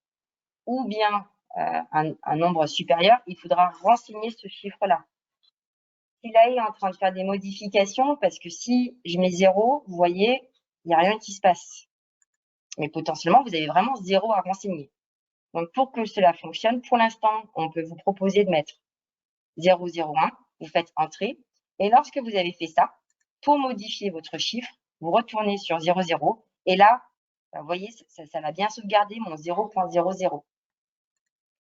ou bien un nombre supérieur, il faudra renseigner ce chiffre-là. SILAE est en train de faire des modifications parce que si je mets 0, vous voyez, il n'y a rien qui se passe. Mais potentiellement, vous avez vraiment 0 à renseigner. Donc, pour que cela fonctionne, pour l'instant, on peut vous proposer de mettre 001, vous faites entrée. Et lorsque vous avez fait ça, pour modifier votre chiffre, vous retournez sur 00. Et là, vous voyez, ça va bien sauvegarder mon 0.00.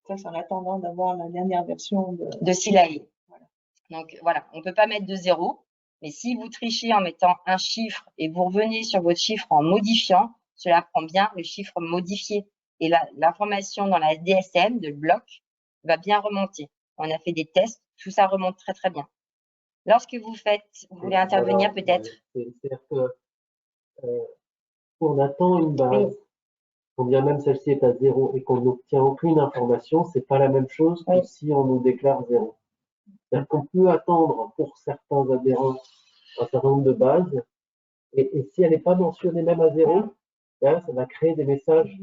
Ça, c'est en attendant d'avoir la dernière version de SILAE. Voilà. Donc, voilà, on ne peut pas mettre de 0. Mais si vous trichez en mettant un chiffre et vous revenez sur votre chiffre en modifiant, cela prend bien le chiffre modifié. Et l'information dans la DSN de bloc va bien remonter. On a fait des tests, tout ça remonte très très bien. Lorsque vous voulez intervenir peut-être. C'est-à-dire que on attend une base, oui. quand bien même celle-ci est à 0 et qu'on n'obtient aucune information, c'est pas la même chose que si on nous déclare 0. C'est-à-dire qu'on peut attendre pour certains adhérents un certain nombre de bases, et si elle n'est pas mentionnée même à 0, là, ça va créer des messages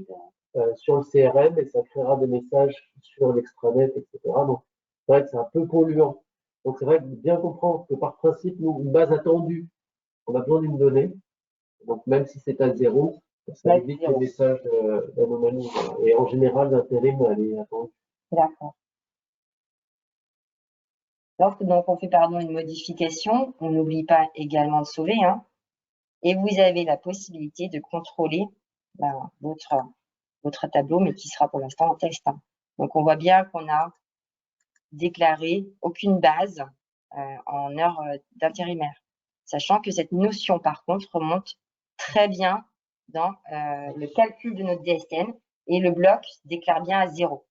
sur le CRM et ça créera des messages sur l'extranet, etc. Donc, c'est vrai que c'est un peu polluant. Donc, c'est vrai que bien comprendre que par principe, nous, une base attendue, on a besoin d'une donnée. Donc, même si c'est à 0, ça évite les messages d'anomalie. Et en général, l'intérim, elle est attendue. D'accord. Lorsque donc on fait une modification, on n'oublie pas également de sauver, hein, et vous avez la possibilité de contrôler votre tableau, mais qui sera pour l'instant en test. Hein. Donc on voit bien qu'on a déclaré aucune base en heure d'intérimaire, sachant que cette notion par contre remonte très bien dans le calcul de notre DSN et le bloc déclare bien à 0.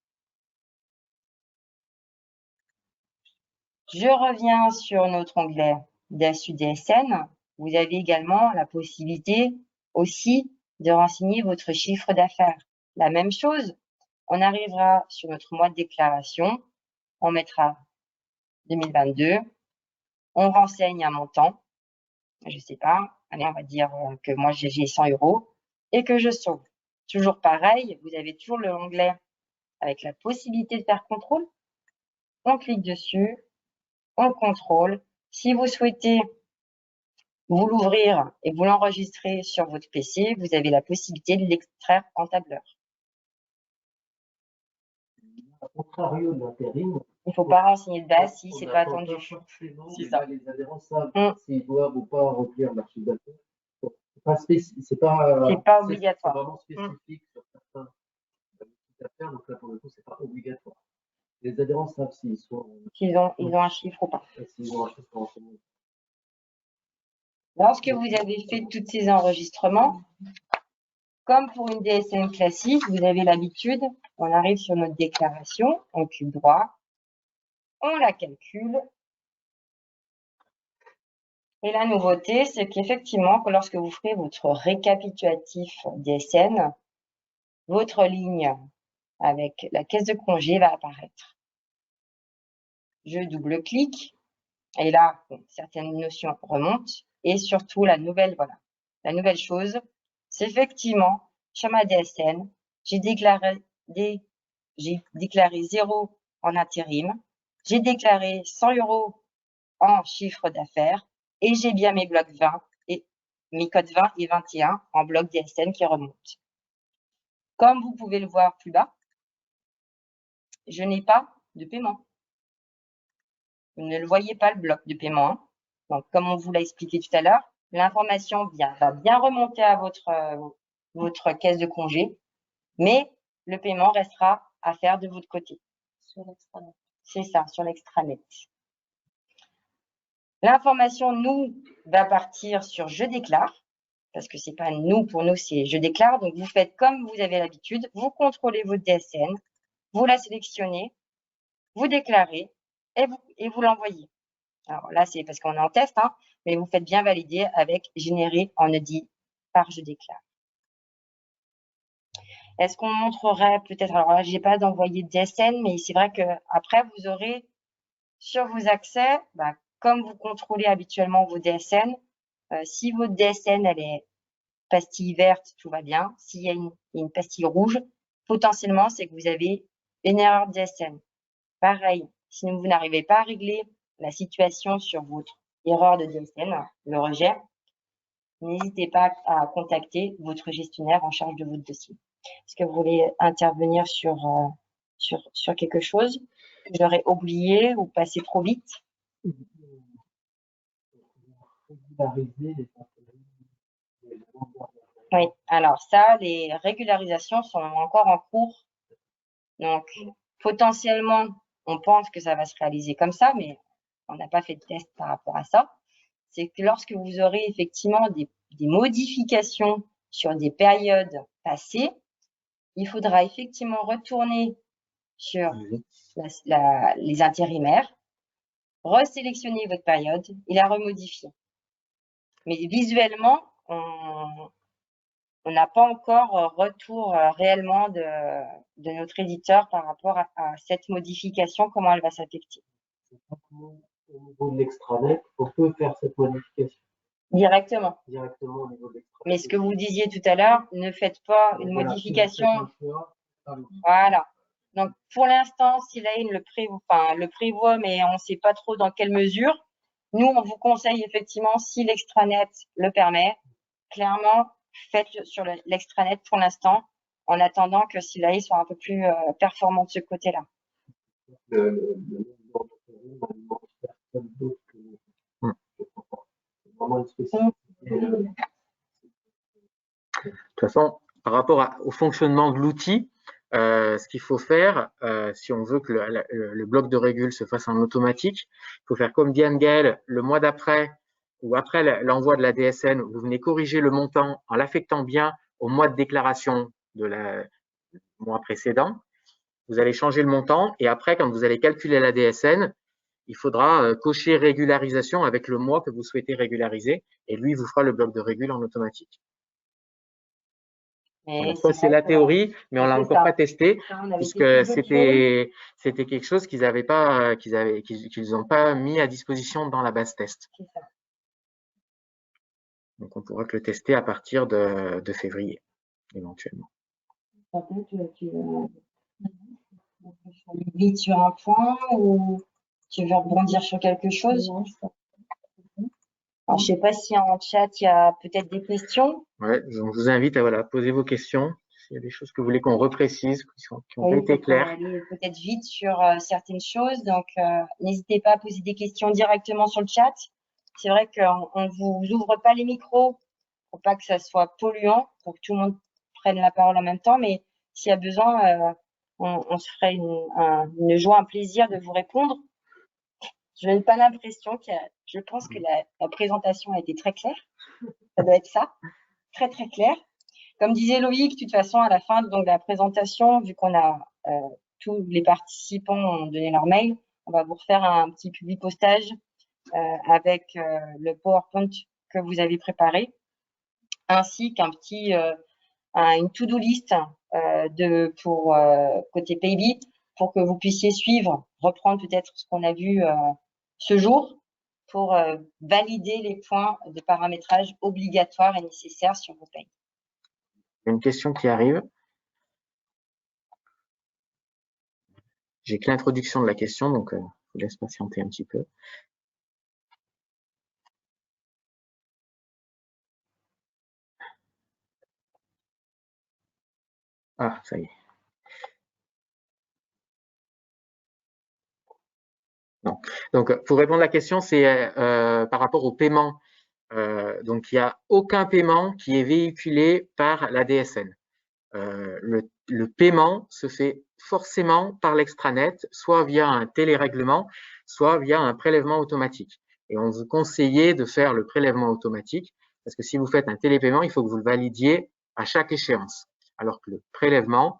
Je reviens sur notre onglet DASU DSN. Vous avez également la possibilité aussi de renseigner votre chiffre d'affaires. La même chose, on arrivera sur notre mois de déclaration, on mettra 2022, on renseigne un montant, je ne sais pas, allez, on va dire que moi j'ai 100 € et que je sauve. Toujours pareil, vous avez toujours l'onglet avec la possibilité de faire contrôle. On clique dessus. On contrôle. Si vous souhaitez vous l'ouvrir et vous l'enregistrer sur votre PC, vous avez la possibilité de l'extraire en tableur. A contrario de l'intérim, il ne faut pas renseigner de base si ce n'est pas attendu. C'est ça. Les adhérents savent s'ils doivent ou pas remplir leur fiche d'affaires. C'est pas obligatoire. C'est vraiment spécifique sur certains à faire, donc là, pour le coup, c'est pas obligatoire. Les adhérents savent s'ils sont, Ils ont un chiffre ou pas. s'ils ont un chiffre renseigné. Lorsque vous avez fait tous ces enregistrements, comme pour une DSN classique, vous avez l'habitude, on arrive sur notre déclaration, on clique droit, on la calcule. Et la nouveauté, c'est qu'effectivement, que lorsque vous ferez votre récapitulatif DSN, votre ligne avec la caisse de congé va apparaître. Je double-clique et là, certaines notions remontent et surtout la nouvelle chose, c'est effectivement sur ma DSN, j'ai déclaré 0 en intérim, j'ai déclaré 100 € en chiffre d'affaires et j'ai bien mes blocs 20 et mes codes 20 et 21 en bloc DSN qui remontent. Comme vous pouvez le voir plus bas, je n'ai pas de paiement. Vous ne le voyez pas, le bloc de paiement. Hein. Donc, comme on vous l'a expliqué tout à l'heure, l'information va bien remonter à votre caisse de congé, mais le paiement restera à faire de votre côté. Sur l'extranet. C'est ça, sur l'extranet. L'information, nous, va partir sur « Je déclare », parce que c'est pas nous, pour nous, c'est « Je déclare ». Donc, vous faites comme vous avez l'habitude, vous contrôlez votre DSN, vous la sélectionnez, vous déclarez et vous l'envoyez. Alors là, c'est parce qu'on est en test, hein, mais vous faites bien valider avec « Générer en EDI par Je déclare ». Est-ce qu'on montrerait peut-être, alors là, j'ai pas d'envoyer de DSN, mais c'est vrai que après vous aurez sur vos accès, comme vous contrôlez habituellement vos DSN, si votre DSN, elle est pastille verte, tout va bien. S'il y a une pastille rouge, potentiellement, c'est que vous avez une erreur de DSN. Pareil, si vous n'arrivez pas à régler la situation sur votre erreur de DSN, le rejet, n'hésitez pas à contacter votre gestionnaire en charge de votre dossier. Est-ce que vous voulez intervenir sur quelque chose que j'aurais oublié ou passé trop vite? Oui, alors ça, les régularisations sont encore en cours. Donc, potentiellement, on pense que ça va se réaliser comme ça, mais on n'a pas fait de test par rapport à ça. C'est que lorsque vous aurez effectivement des modifications sur des périodes passées, il faudra effectivement retourner sur les intérimaires, resélectionner votre période et la remodifier. Mais visuellement, on n'a pas encore retour réellement de notre éditeur par rapport à cette modification, comment elle va s'affecter. Au niveau de l'extranet, on peut faire cette modification. Directement au niveau de l'extranet. Mais ce que vous disiez tout à l'heure, ne faites pas une modification. Voilà. Donc, pour l'instant, si l'AIN le prévoit, mais on ne sait pas trop dans quelle mesure, nous, on vous conseille effectivement, si l'extranet le permet, clairement, faites sur l'extranet pour l'instant, en attendant que l'AIN soit un peu plus performant de ce côté-là. De toute façon, par rapport au fonctionnement de l'outil, ce qu'il faut faire, si on veut que le bloc de régule se fasse en automatique, il faut faire comme dit Anne-Gaëlle, le mois d'après ou après l'envoi de la DSN, vous venez corriger le montant en l'affectant bien au mois de déclaration du mois précédent. Vous allez changer le montant et après, quand vous allez calculer la DSN, il faudra cocher régularisation avec le mois que vous souhaitez régulariser et lui vous fera le bloc de régule en automatique. Voilà, ça c'est la théorie, mais on l'a encore pas testé puisque c'était quelque chose qu'ils n'ont pas mis à disposition dans la base test. Donc on pourra que le tester à partir de février éventuellement. Tu vite sur un point ou tu veux rebondir sur quelque chose? Alors, je ne sais pas si en chat, il y a peut-être des questions. Ouais, donc je vous invite à poser vos questions. S'il y a des choses que vous voulez qu'on reprécise, qui ont été claires. On va aller peut-être vite sur certaines choses. Donc, n'hésitez pas à poser des questions directement sur le chat. C'est vrai qu'on ne vous ouvre pas les micros pour pas que ça soit polluant, pour que tout le monde prenne la parole en même temps. Mais s'il y a besoin, on se ferait une joie, un plaisir de vous répondre. Je n'ai pas l'impression je pense que la présentation a été très claire. Ça doit être ça, très très clair. Comme disait Loïc, de toute façon, à la fin de la présentation, vu qu'on a tous les participants ont donné leur mail, on va vous refaire un petit public postage avec le PowerPoint que vous avez préparé, ainsi qu'un une to-do list pour côté Paybi, pour que vous puissiez suivre, reprendre peut-être ce qu'on a vu ce jour, pour valider les points de paramétrage obligatoires et nécessaires sur vos payes. Une question qui arrive. J'ai que l'introduction de la question, donc je vous laisse patienter un petit peu. Ah, ça y est. Non. Donc, pour répondre à la question, c'est par rapport au paiement. Donc, il n'y a aucun paiement qui est véhiculé par la DSN. Le paiement se fait forcément par l'extranet, soit via un télérèglement, soit via un prélèvement automatique. Et on vous conseille de faire le prélèvement automatique, parce que si vous faites un télépaiement, il faut que vous le validiez à chaque échéance. Alors que le prélèvement,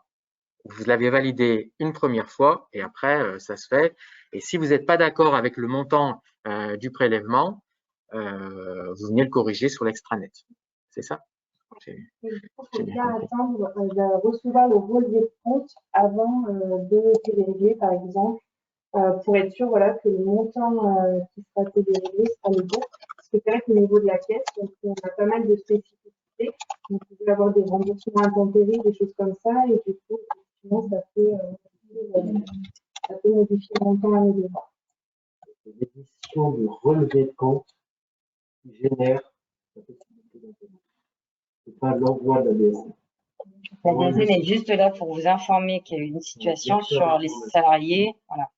vous l'avez validé une première fois et après, ça se fait. Et si vous n'êtes pas d'accord avec le montant du prélèvement, vous venez le corriger sur l'extranet. C'est ça? Il faut bien attendre de recevoir le relevé de compte avant de téléréguler, par exemple, pour être sûr voilà, que le montant qui sera téléréglé sera le bon. Parce que c'est vrai qu'au niveau de la caisse, on a pas mal de spécificités. Donc, vous pouvez avoir des remboursements intempéries, des choses comme ça, et du coup, effectivement, ça peut modifier le montant à nos devoirs. L'édition du relevé de compte qui génère la possibilité d'impaiement. C'est pas l'envoi de la DSN. La DSN est juste là pour vous informer qu'il y a eu une situation sur les salariés. Voilà.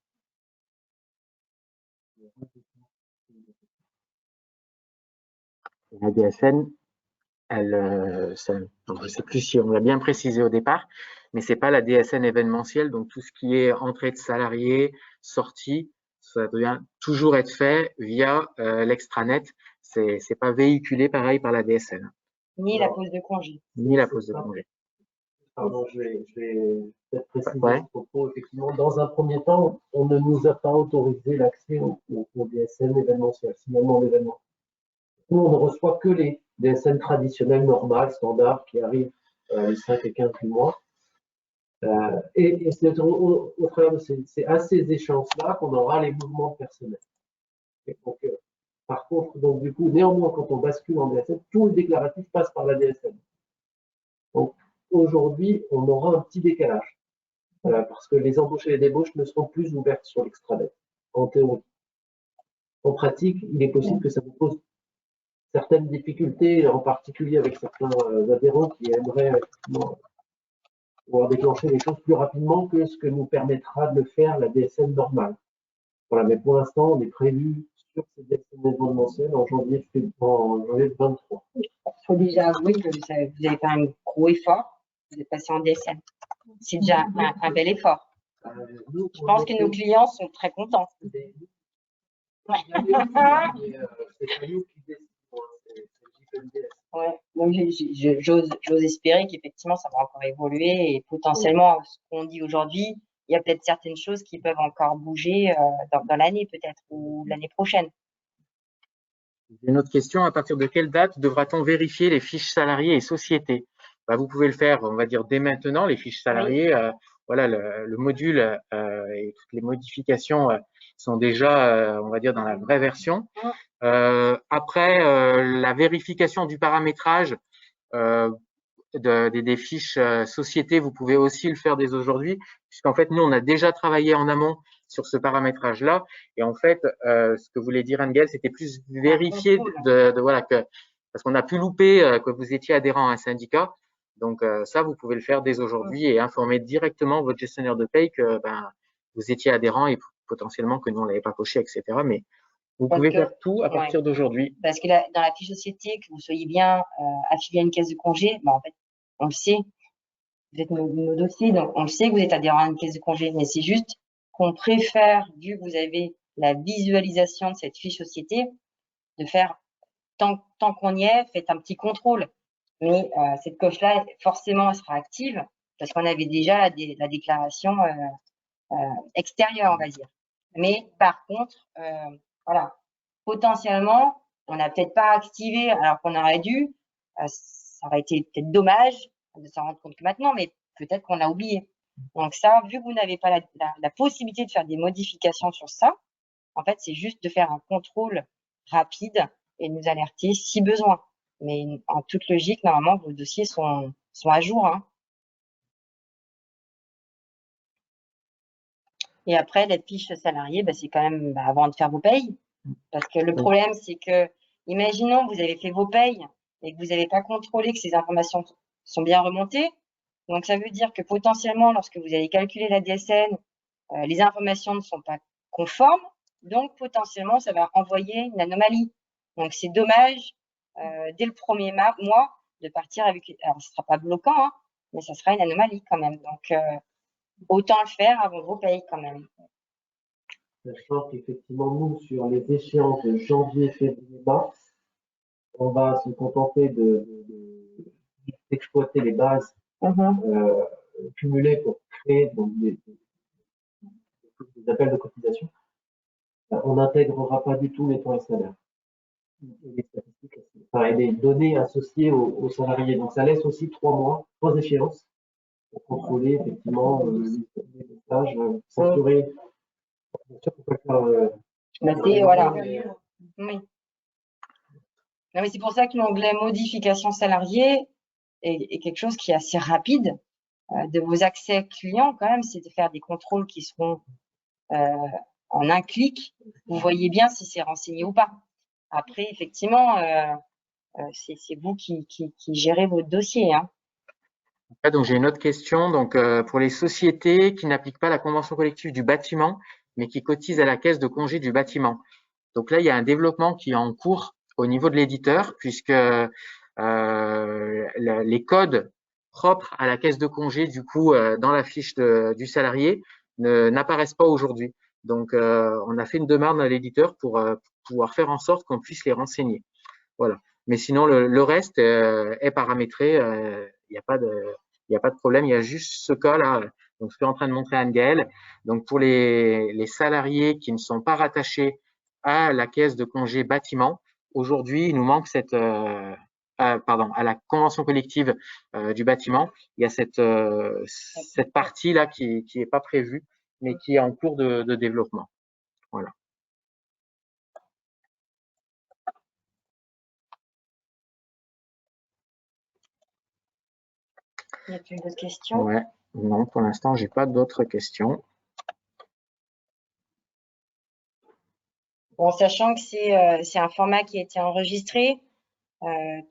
La DSN, donc je ne sais plus si on l'a bien précisé au départ, mais c'est pas la DSN événementielle, donc tout ce qui est entrée de salariés, sortie, ça doit toujours être fait via l'extranet. C'est pas véhiculé pareil par la DSN. Ni la pause de congé. Ni la pause de congé. Pardon, je vais peut-être préciser ce propos. Effectivement, dans un premier temps, on ne nous a pas autorisé l'accès au DSN événementiel, signalement d'événement. Nous, on ne reçoit que les DSN traditionnels, normales, standards, qui arrivent les 5 et 15 du mois. Et c'est au travers de à ces échéances-là qu'on aura les mouvements personnels. Donc, par contre, donc, du coup, néanmoins, quand on bascule en DSN, tout le déclaratif passe par la DSN. Donc, aujourd'hui, on aura un petit décalage. Parce que les embauches et les débauches ne seront plus ouvertes sur l'extranet, en théorie. En pratique, il est possible que ça vous pose certaines difficultés, en particulier avec certains adhérents qui aimeraient pouvoir déclencher les choses plus rapidement que ce que nous permettra de le faire la DSN normale. Voilà, mais pour l'instant, on est prévu sur ces DSN événementielles en janvier 23. Il faut déjà avouer que vous avez fait un gros effort. Vous êtes passé en DSN. C'est déjà un bel effort. Je pense que nos clients sont très contents. Ouais, donc j'ose espérer qu'effectivement ça va encore évoluer et potentiellement ce qu'on dit aujourd'hui, il y a peut-être certaines choses qui peuvent encore bouger dans l'année peut-être ou l'année prochaine. Une autre question, à partir de quelle date devra-t-on vérifier les fiches salariés et sociétés? Vous pouvez le faire, on va dire, dès maintenant, les fiches salariés. Oui. Voilà, le module et toutes les modifications sont déjà, on va dire, dans la vraie version. Après, la vérification du paramétrage des fiches sociétés, vous pouvez aussi le faire dès aujourd'hui, puisqu'en fait, nous, on a déjà travaillé en amont sur ce paramétrage-là. Et en fait, ce que voulait dire Anne-Gaëlle, c'était plus vérifier voilà, parce qu'on a pu louper que vous étiez adhérent à un syndicat. Donc ça, vous pouvez le faire dès aujourd'hui et informer directement votre gestionnaire de paye que vous étiez adhérent et potentiellement que nous, on l'avait pas coché, etc. Mais vous pouvez faire tout à partir d'aujourd'hui. Parce que dans la fiche société, que vous soyez bien affilié à une caisse de congé, en fait, on le sait, vous êtes nos dossiers, donc on sait que vous êtes adhérent à une caisse de congé, mais c'est juste qu'on préfère, vu que vous avez la visualisation de cette fiche société, de faire, tant qu'on y est, faites un petit contrôle. Mais cette coche-là, forcément, elle sera active parce qu'on avait déjà la déclaration extérieure, on va dire. Mais par contre, voilà, potentiellement, on n'a peut-être pas activé alors qu'on aurait dû. Ça aurait été peut-être dommage de s'en rendre compte que maintenant, mais peut-être qu'on l'a oublié. Donc ça, vu que vous n'avez pas la possibilité de faire des modifications sur ça, en fait, c'est juste de faire un contrôle rapide et nous alerter si besoin. Mais en toute logique, normalement, vos dossiers sont à jour. Hein. Et après, la fiche salarié, c'est quand même avant de faire vos payes. Parce que le problème, c'est que, imaginons, vous avez fait vos payes et que vous n'avez pas contrôlé que ces informations sont bien remontées. Donc, ça veut dire que potentiellement, lorsque vous allez calculer la DSN, les informations ne sont pas conformes. Donc, potentiellement, ça va envoyer une anomalie. Donc, c'est dommage, dès le premier mois, de partir avec… Alors, ce ne sera pas bloquant, hein, mais ça sera une anomalie quand même. Donc, autant le faire avant vos payes quand même. Sachant qu'effectivement, nous, sur les échéances de janvier, février, mars, on va se contenter d'exploiter les bases cumulées pour créer donc, des appels de cotisation. On n'intégrera pas du tout les points et salaires. Les statistiques, enfin, les données associées aux salariés. Donc, ça laisse aussi 3 mois, 3 échéances pour contrôler effectivement les messages, censurer. Bien sûr, faut pas faire, voilà. Oui. Non, mais c'est pour ça que l'onglet modification salariée est quelque chose qui est assez rapide. De vos accès clients, quand même, c'est de faire des contrôles qui seront en un clic. Vous voyez bien si c'est renseigné ou pas. Après, effectivement, c'est vous qui gérez votre dossier. Hein. Donc, j'ai une autre question. Donc, pour les sociétés qui n'appliquent pas la convention collective du bâtiment, mais qui cotisent à la caisse de congé du bâtiment. Donc là, il y a un développement qui est en cours au niveau de l'éditeur, puisque les codes propres à la caisse de congé, du coup, dans la fiche du salarié, n'apparaissent pas aujourd'hui. Donc, on a fait une demande à l'éditeur pour pouvoir faire en sorte qu'on puisse les renseigner. Voilà. Mais sinon, le reste est paramétré. Il n'y a pas de problème. Il y a juste ce cas-là. Donc, ce que je suis en train de montrer à Anne-Gaëlle. Donc, pour les salariés qui ne sont pas rattachés à la caisse de congé bâtiment, aujourd'hui, il nous manque à la convention collective du bâtiment. Il y a cette partie-là qui est pas prévue, mais qui est en cours de développement. Voilà. Il y a plus d'autres questions? Ouais. Non, pour l'instant, j'ai pas d'autres questions. Bon, sachant que c'est un format qui a été enregistré,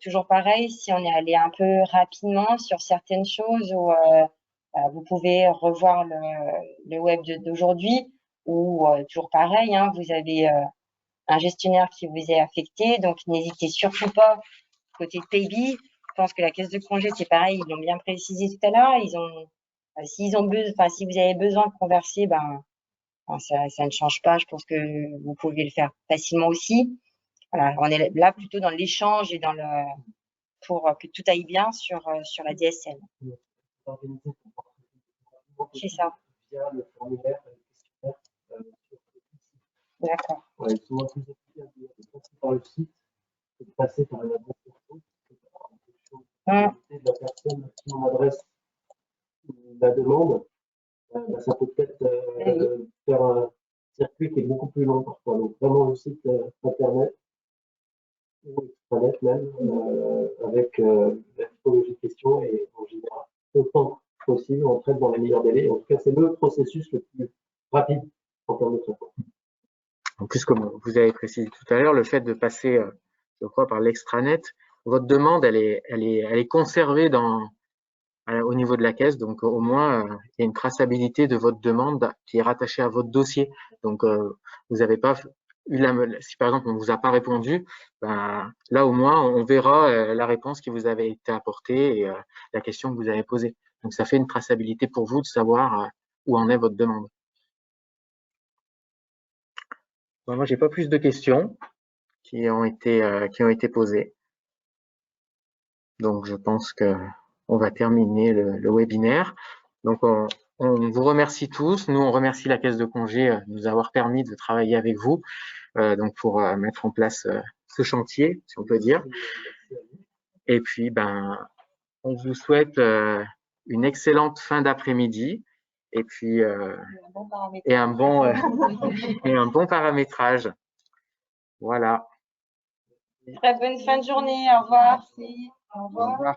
toujours pareil, si on est allé un peu rapidement sur certaines choses, ou vous pouvez revoir le web d'aujourd'hui, ou toujours pareil, hein, vous avez un gestionnaire qui vous est affecté, donc n'hésitez surtout pas. Côté de Paybi, je pense que la caisse de congé, c'est pareil, ils l'ont bien précisé tout à l'heure. Si vous avez besoin de converser, ça ne change pas. Je pense que vous pouvez le faire facilement aussi. Voilà, on est là plutôt dans l'échange et pour que tout aille bien sur la DSN. C'est ça. Via le formulaire, le questionnaire. D'accord. Ouais, souvent plus efficace de passer par le site que de passer par la bonne personne. De la personne à qui on adresse la demande, ça peut peut-être faire un circuit qui est beaucoup plus long parfois. Donc vraiment le site internet ou extranet même avec la typologie de questions et en général autant que possible on traite dans les meilleurs délais. En tout cas, c'est le processus le plus rapide en termes de traitement. En plus, comme vous avez précisé tout à l'heure, le fait de passer, je crois, par l'extranet, votre demande, elle est conservée au niveau de la caisse. Donc, au moins, il y a une traçabilité de votre demande qui est rattachée à votre dossier. Donc, vous n'avez pas eu si par exemple on vous a pas répondu, là au moins on verra la réponse qui vous avait été apportée et la question que vous avez posée. Donc, ça fait une traçabilité pour vous de savoir où en est votre demande. Bon, moi, j'ai pas plus de questions qui ont été posées. Donc, je pense que on va terminer le webinaire. Donc, on vous remercie tous. Nous, on remercie la Caisse de congé de nous avoir permis de travailler avec vous, donc pour mettre en place ce chantier, si on peut dire. Et puis, on vous souhaite une excellente fin d'après-midi et puis un bon paramétrage. Voilà. Très bonne fin de journée. Au revoir. Au revoir.